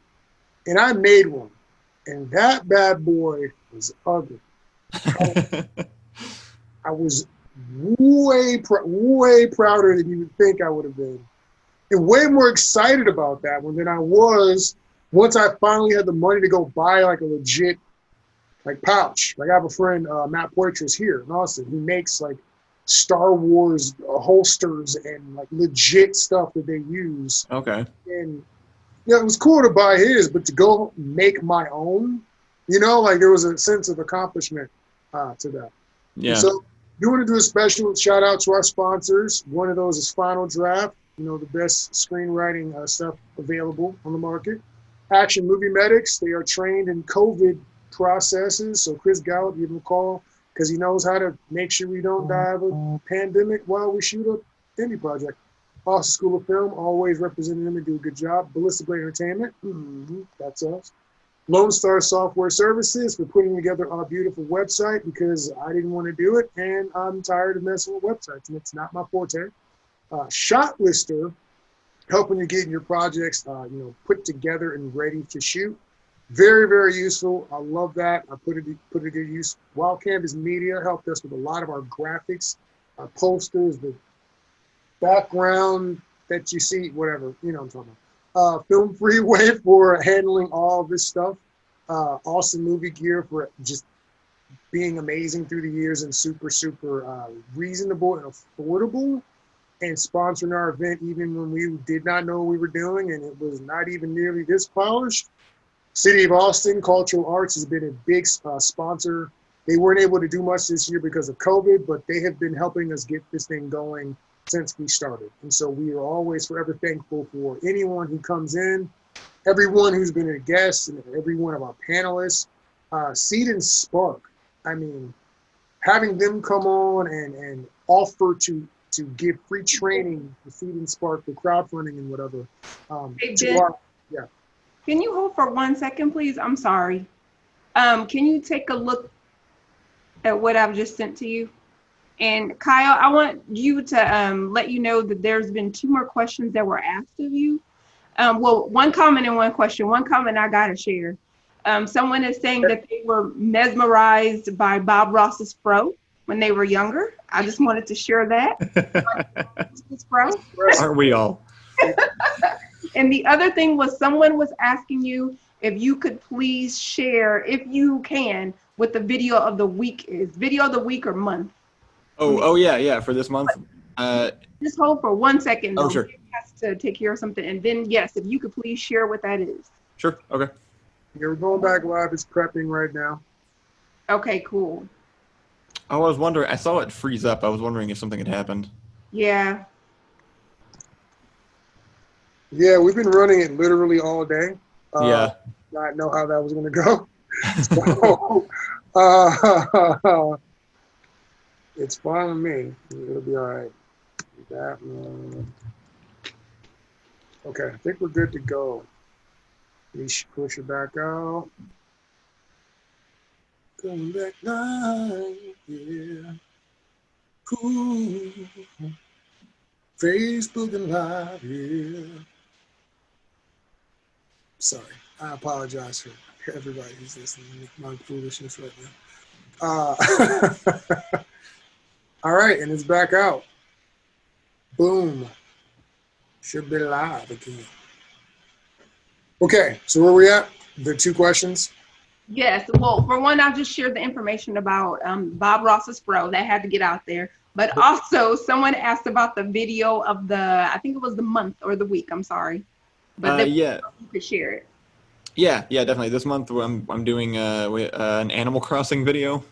And I made one. And that bad boy was ugly. I was way prouder than you would think I would have been. And way more excited about that one than I was once I finally had the money to go buy like a legit pouch. Like I have a friend, Matt Poitras here in Austin. He makes like Star Wars holsters and like legit stuff that they use. Okay. And it was cool to buy his, but to go make my own, like there was a sense of accomplishment to that. Yeah. And so you want to do a special shout out to our sponsors. One of those is Final Draft, the best screenwriting stuff available on the market. Action Movie Medics, they are trained in COVID processes. So Chris Gallup, give him a call because he knows how to make sure we don't die of a pandemic while we shoot a indie project. Austin School of Film, always representing them and do a good job. Ballistic Blade Entertainment, that's us. Lone Star Software Services for putting together our beautiful website because I didn't want to do it and I'm tired of messing with websites and it's not my forte. Shot Lister, helping you get your projects, put together and ready to shoot. Very, very useful. I love that. I put it to good use. Wild Canvas Media helped us with a lot of our graphics, our posters, the background that you see, whatever, what I'm talking about. Film Freeway for handling all of this stuff. Awesome Movie Gear for just being amazing through the years and super, super reasonable and affordable, and sponsoring our event even when we did not know what we were doing and it was not even nearly this polished. City of Austin Cultural Arts has been a big sponsor. They weren't able to do much this year because of COVID, but they have been helping us get this thing going since we started. And so we are always forever thankful for anyone who comes in, everyone who's been a guest, and every one of our panelists. Seed and Spark, I mean, having them come on and offer to give free training for Seed and Spark for crowdfunding and whatever. Hey, Ben, yeah. Can you hold for 1 second, please? I'm sorry. Can you take a look at what I've just sent to you? And Kyle, I want you to let you know that there's been 2 more questions that were asked of you. Well, 1 comment and 1 question. 1 comment I gotta share. Someone is saying that they were mesmerized by Bob Ross's fro when they were younger. I just wanted to share that. Fro. Aren't we all? And the other thing was someone was asking you if you could please share, if you can, what the video of the week is. Video of the week or month. Oh yeah, for this month. Just hold for 1 second. Oh, sure. He has to take care of something. And then, yes, if you could please share what that is. Sure, okay. Yeah, we're going back live. It's prepping right now. Okay, cool. I was wondering, I saw it freeze up. I was wondering if something had happened. Yeah. Yeah, we've been running it literally all day. Yeah. Not know how that was going to go. So, it's fine with me. It'll be all right. That one. Okay, I think we're good to go. We should push it back out. Going back 9, yeah. Ooh, Facebook and Live, yeah. Sorry, I apologize for everybody who's listening to my foolishness right now. All right, and it's back out. Boom. Should be live again. Okay, so where we at? The 2 questions. Yes. Well, for one, I'll just share the information about Bob Ross's Fro. That had to get out there. But also, someone asked about the video of I think it was the month or the week. I'm sorry. But yeah. You could share it. Yeah, definitely. This month I'm doing an Animal Crossing video.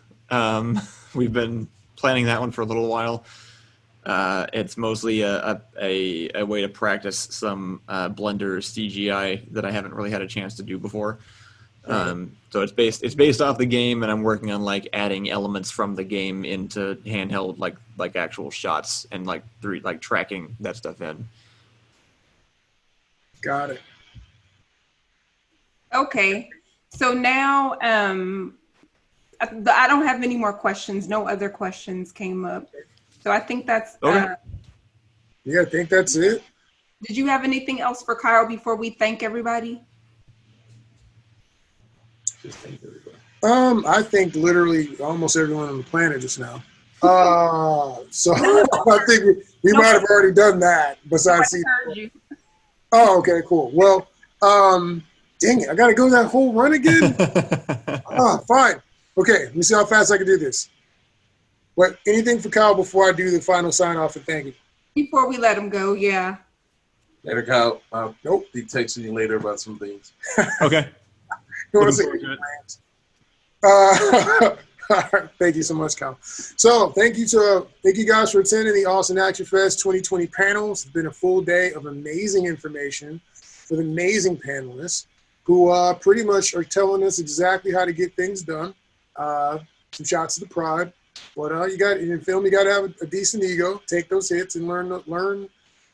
We've been planning that one for a little while. It's mostly a way to practice some Blender CGI that I haven't really had a chance to do before. So it's based off the game, and I'm working on like adding elements from the game into handheld like actual shots and like tracking that stuff in. Got it. Okay. So now I don't have any more questions. No other questions came up. So I think that's okay. Yeah, I think that's it. Did you have anything else for Kyle before we thank everybody? Just thank everybody. I think literally almost everyone on the planet just now. So I think we might have already done that. Besides, heard you. Oh, okay, cool. Well, dang it, I gotta go that whole run again. Fine. Okay, let me see how fast I can do this. What? Anything for Kyle before I do the final sign off and thank you? Before we let him go, yeah. Later, Kyle. Nope. Be texting you later about some things. Okay. Thank you so much, Kyle. So thank you guys for attending the Austin Action Fest 2020 panels. It's been a full day of amazing information with amazing panelists who pretty much are telling us exactly how to get things done. Some shots of the pride. But in film, you got to have a decent ego, take those hits and learn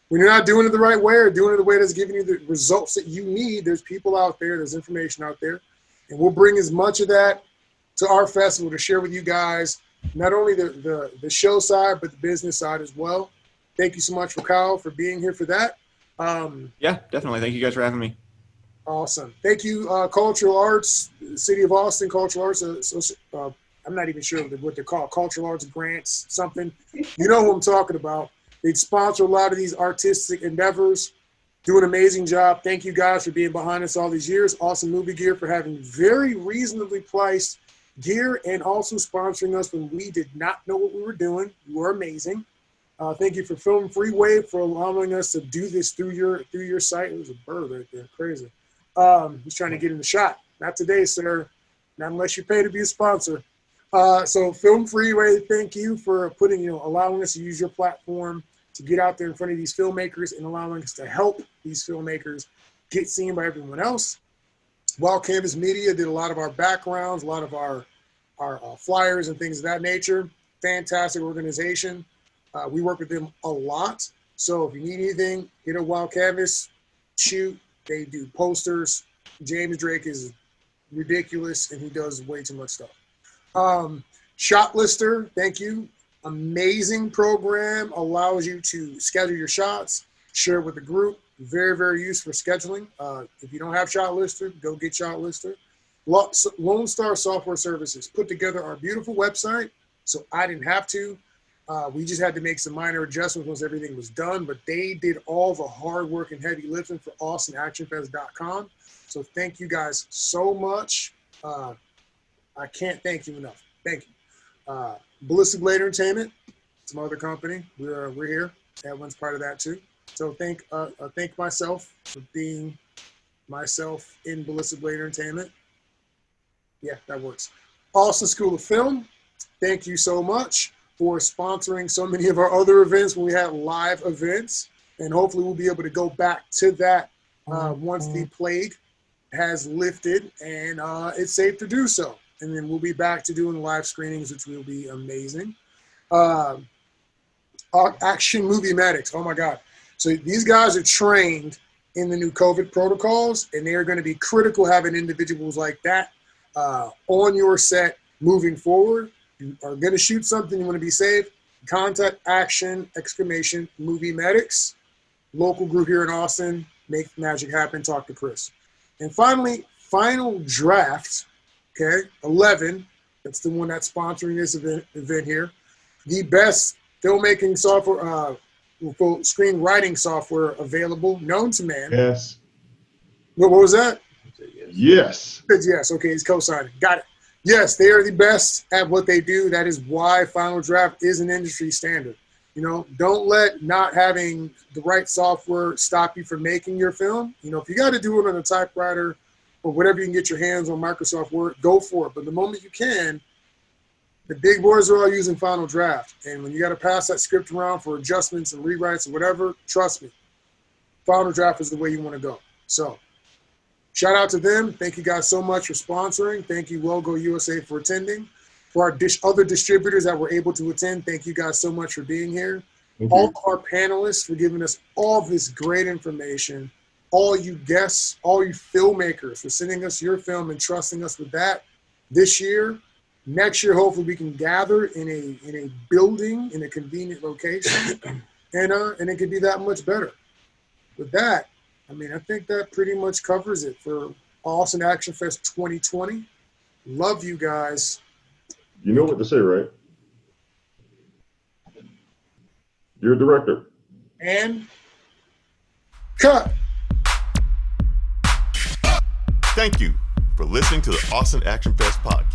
when you're not doing it the right way or doing it the way that's giving you the results that you need. There's people out there, there's information out there, and we'll bring as much of that to our festival to share with you guys, not only the show side, but the business side as well. Thank you so much for Kyle for being here for that. Yeah, definitely. Thank you guys for having me. Awesome. Thank you, Cultural Arts, City of Austin, Cultural Arts. I'm not even sure what they're called, Cultural Arts Grants, something. You know who I'm talking about. They sponsor a lot of these artistic endeavors, do an amazing job. Thank you guys for being behind us all these years. Awesome Movie Gear for having very reasonably priced gear and also sponsoring us when we did not know what we were doing. You were amazing. Thank you for Film Freeway for allowing us to do this through your site. It was a bird right there, crazy. He's trying to get in the shot. Not today, sir. Not unless you pay to be a sponsor. So Film Freeway, thank you for allowing us to use your platform to get out there in front of these filmmakers and allowing us to help these filmmakers get seen by everyone else. Wild Canvas Media did a lot of our backgrounds, a lot of our flyers and things of that nature. Fantastic organization. We work with them a lot. So if you need anything, hit a Wild Canvas, shoot. They do posters. James Drake is ridiculous and he does way too much stuff. Shot Lister, thank you. Amazing program, allows you to schedule your shots, share it with the group. Very, very useful for scheduling. If you don't have Shot Lister, go get Shot Lister. Lone Star Software Services put together our beautiful website, so I didn't have to. We just had to make some minor adjustments once everything was done, but they did all the hard work and heavy lifting for AustinActionFest.com. So thank you guys so much. I can't thank you enough. Thank you. Ballistic Blade Entertainment, some other company. We're here. Everyone's part of that too. So thank myself for being myself in Ballistic Blade Entertainment. Yeah, that works. Austin School of Film, thank you so much for sponsoring so many of our other events when we have live events. And hopefully we'll be able to go back to that once the plague has lifted and it's safe to do so. And then we'll be back to doing live screenings, which will be amazing. Action Movie Medics, oh my God. So these guys are trained in the new COVID protocols, and they are going to be critical having individuals like that on your set moving forward. You are going to shoot something, you want to be safe, Contact Action Movie Medics, local group here in Austin. Make magic happen. Talk to Chris. And finally, Final Draft, okay, 11. That's the one that's sponsoring this event here. The best filmmaking software, screenwriting software available, known to man. Yes. What was that? Yes. Yes. Okay, he's co-signing. Got it. Yes, they are the best at what they do. That is why Final Draft is an industry standard. You know, don't let not having the right software stop you from making your film. You know, if you got to do it on a typewriter or whatever you can get your hands on Microsoft Word, go for it. But the moment you can, the big boys are all using Final Draft. And when you got to pass that script around for adjustments and rewrites and whatever, trust me, Final Draft is the way you want to go. So shout out to them. Thank you guys so much for sponsoring. Thank you, Logo USA, for attending. For our other distributors that were able to attend, thank you guys so much for being here. All of our panelists for giving us all this great information. All you guests, all you filmmakers for sending us your film and trusting us with that this year. Next year, hopefully we can gather in a building in a convenient location, and it could be that much better. With that, I mean, I think that pretty much covers it for Austin Action Fest 2020. Love you guys. You know what to say, right? You're a director. And cut. Thank you for listening to the Austin Action Fest podcast.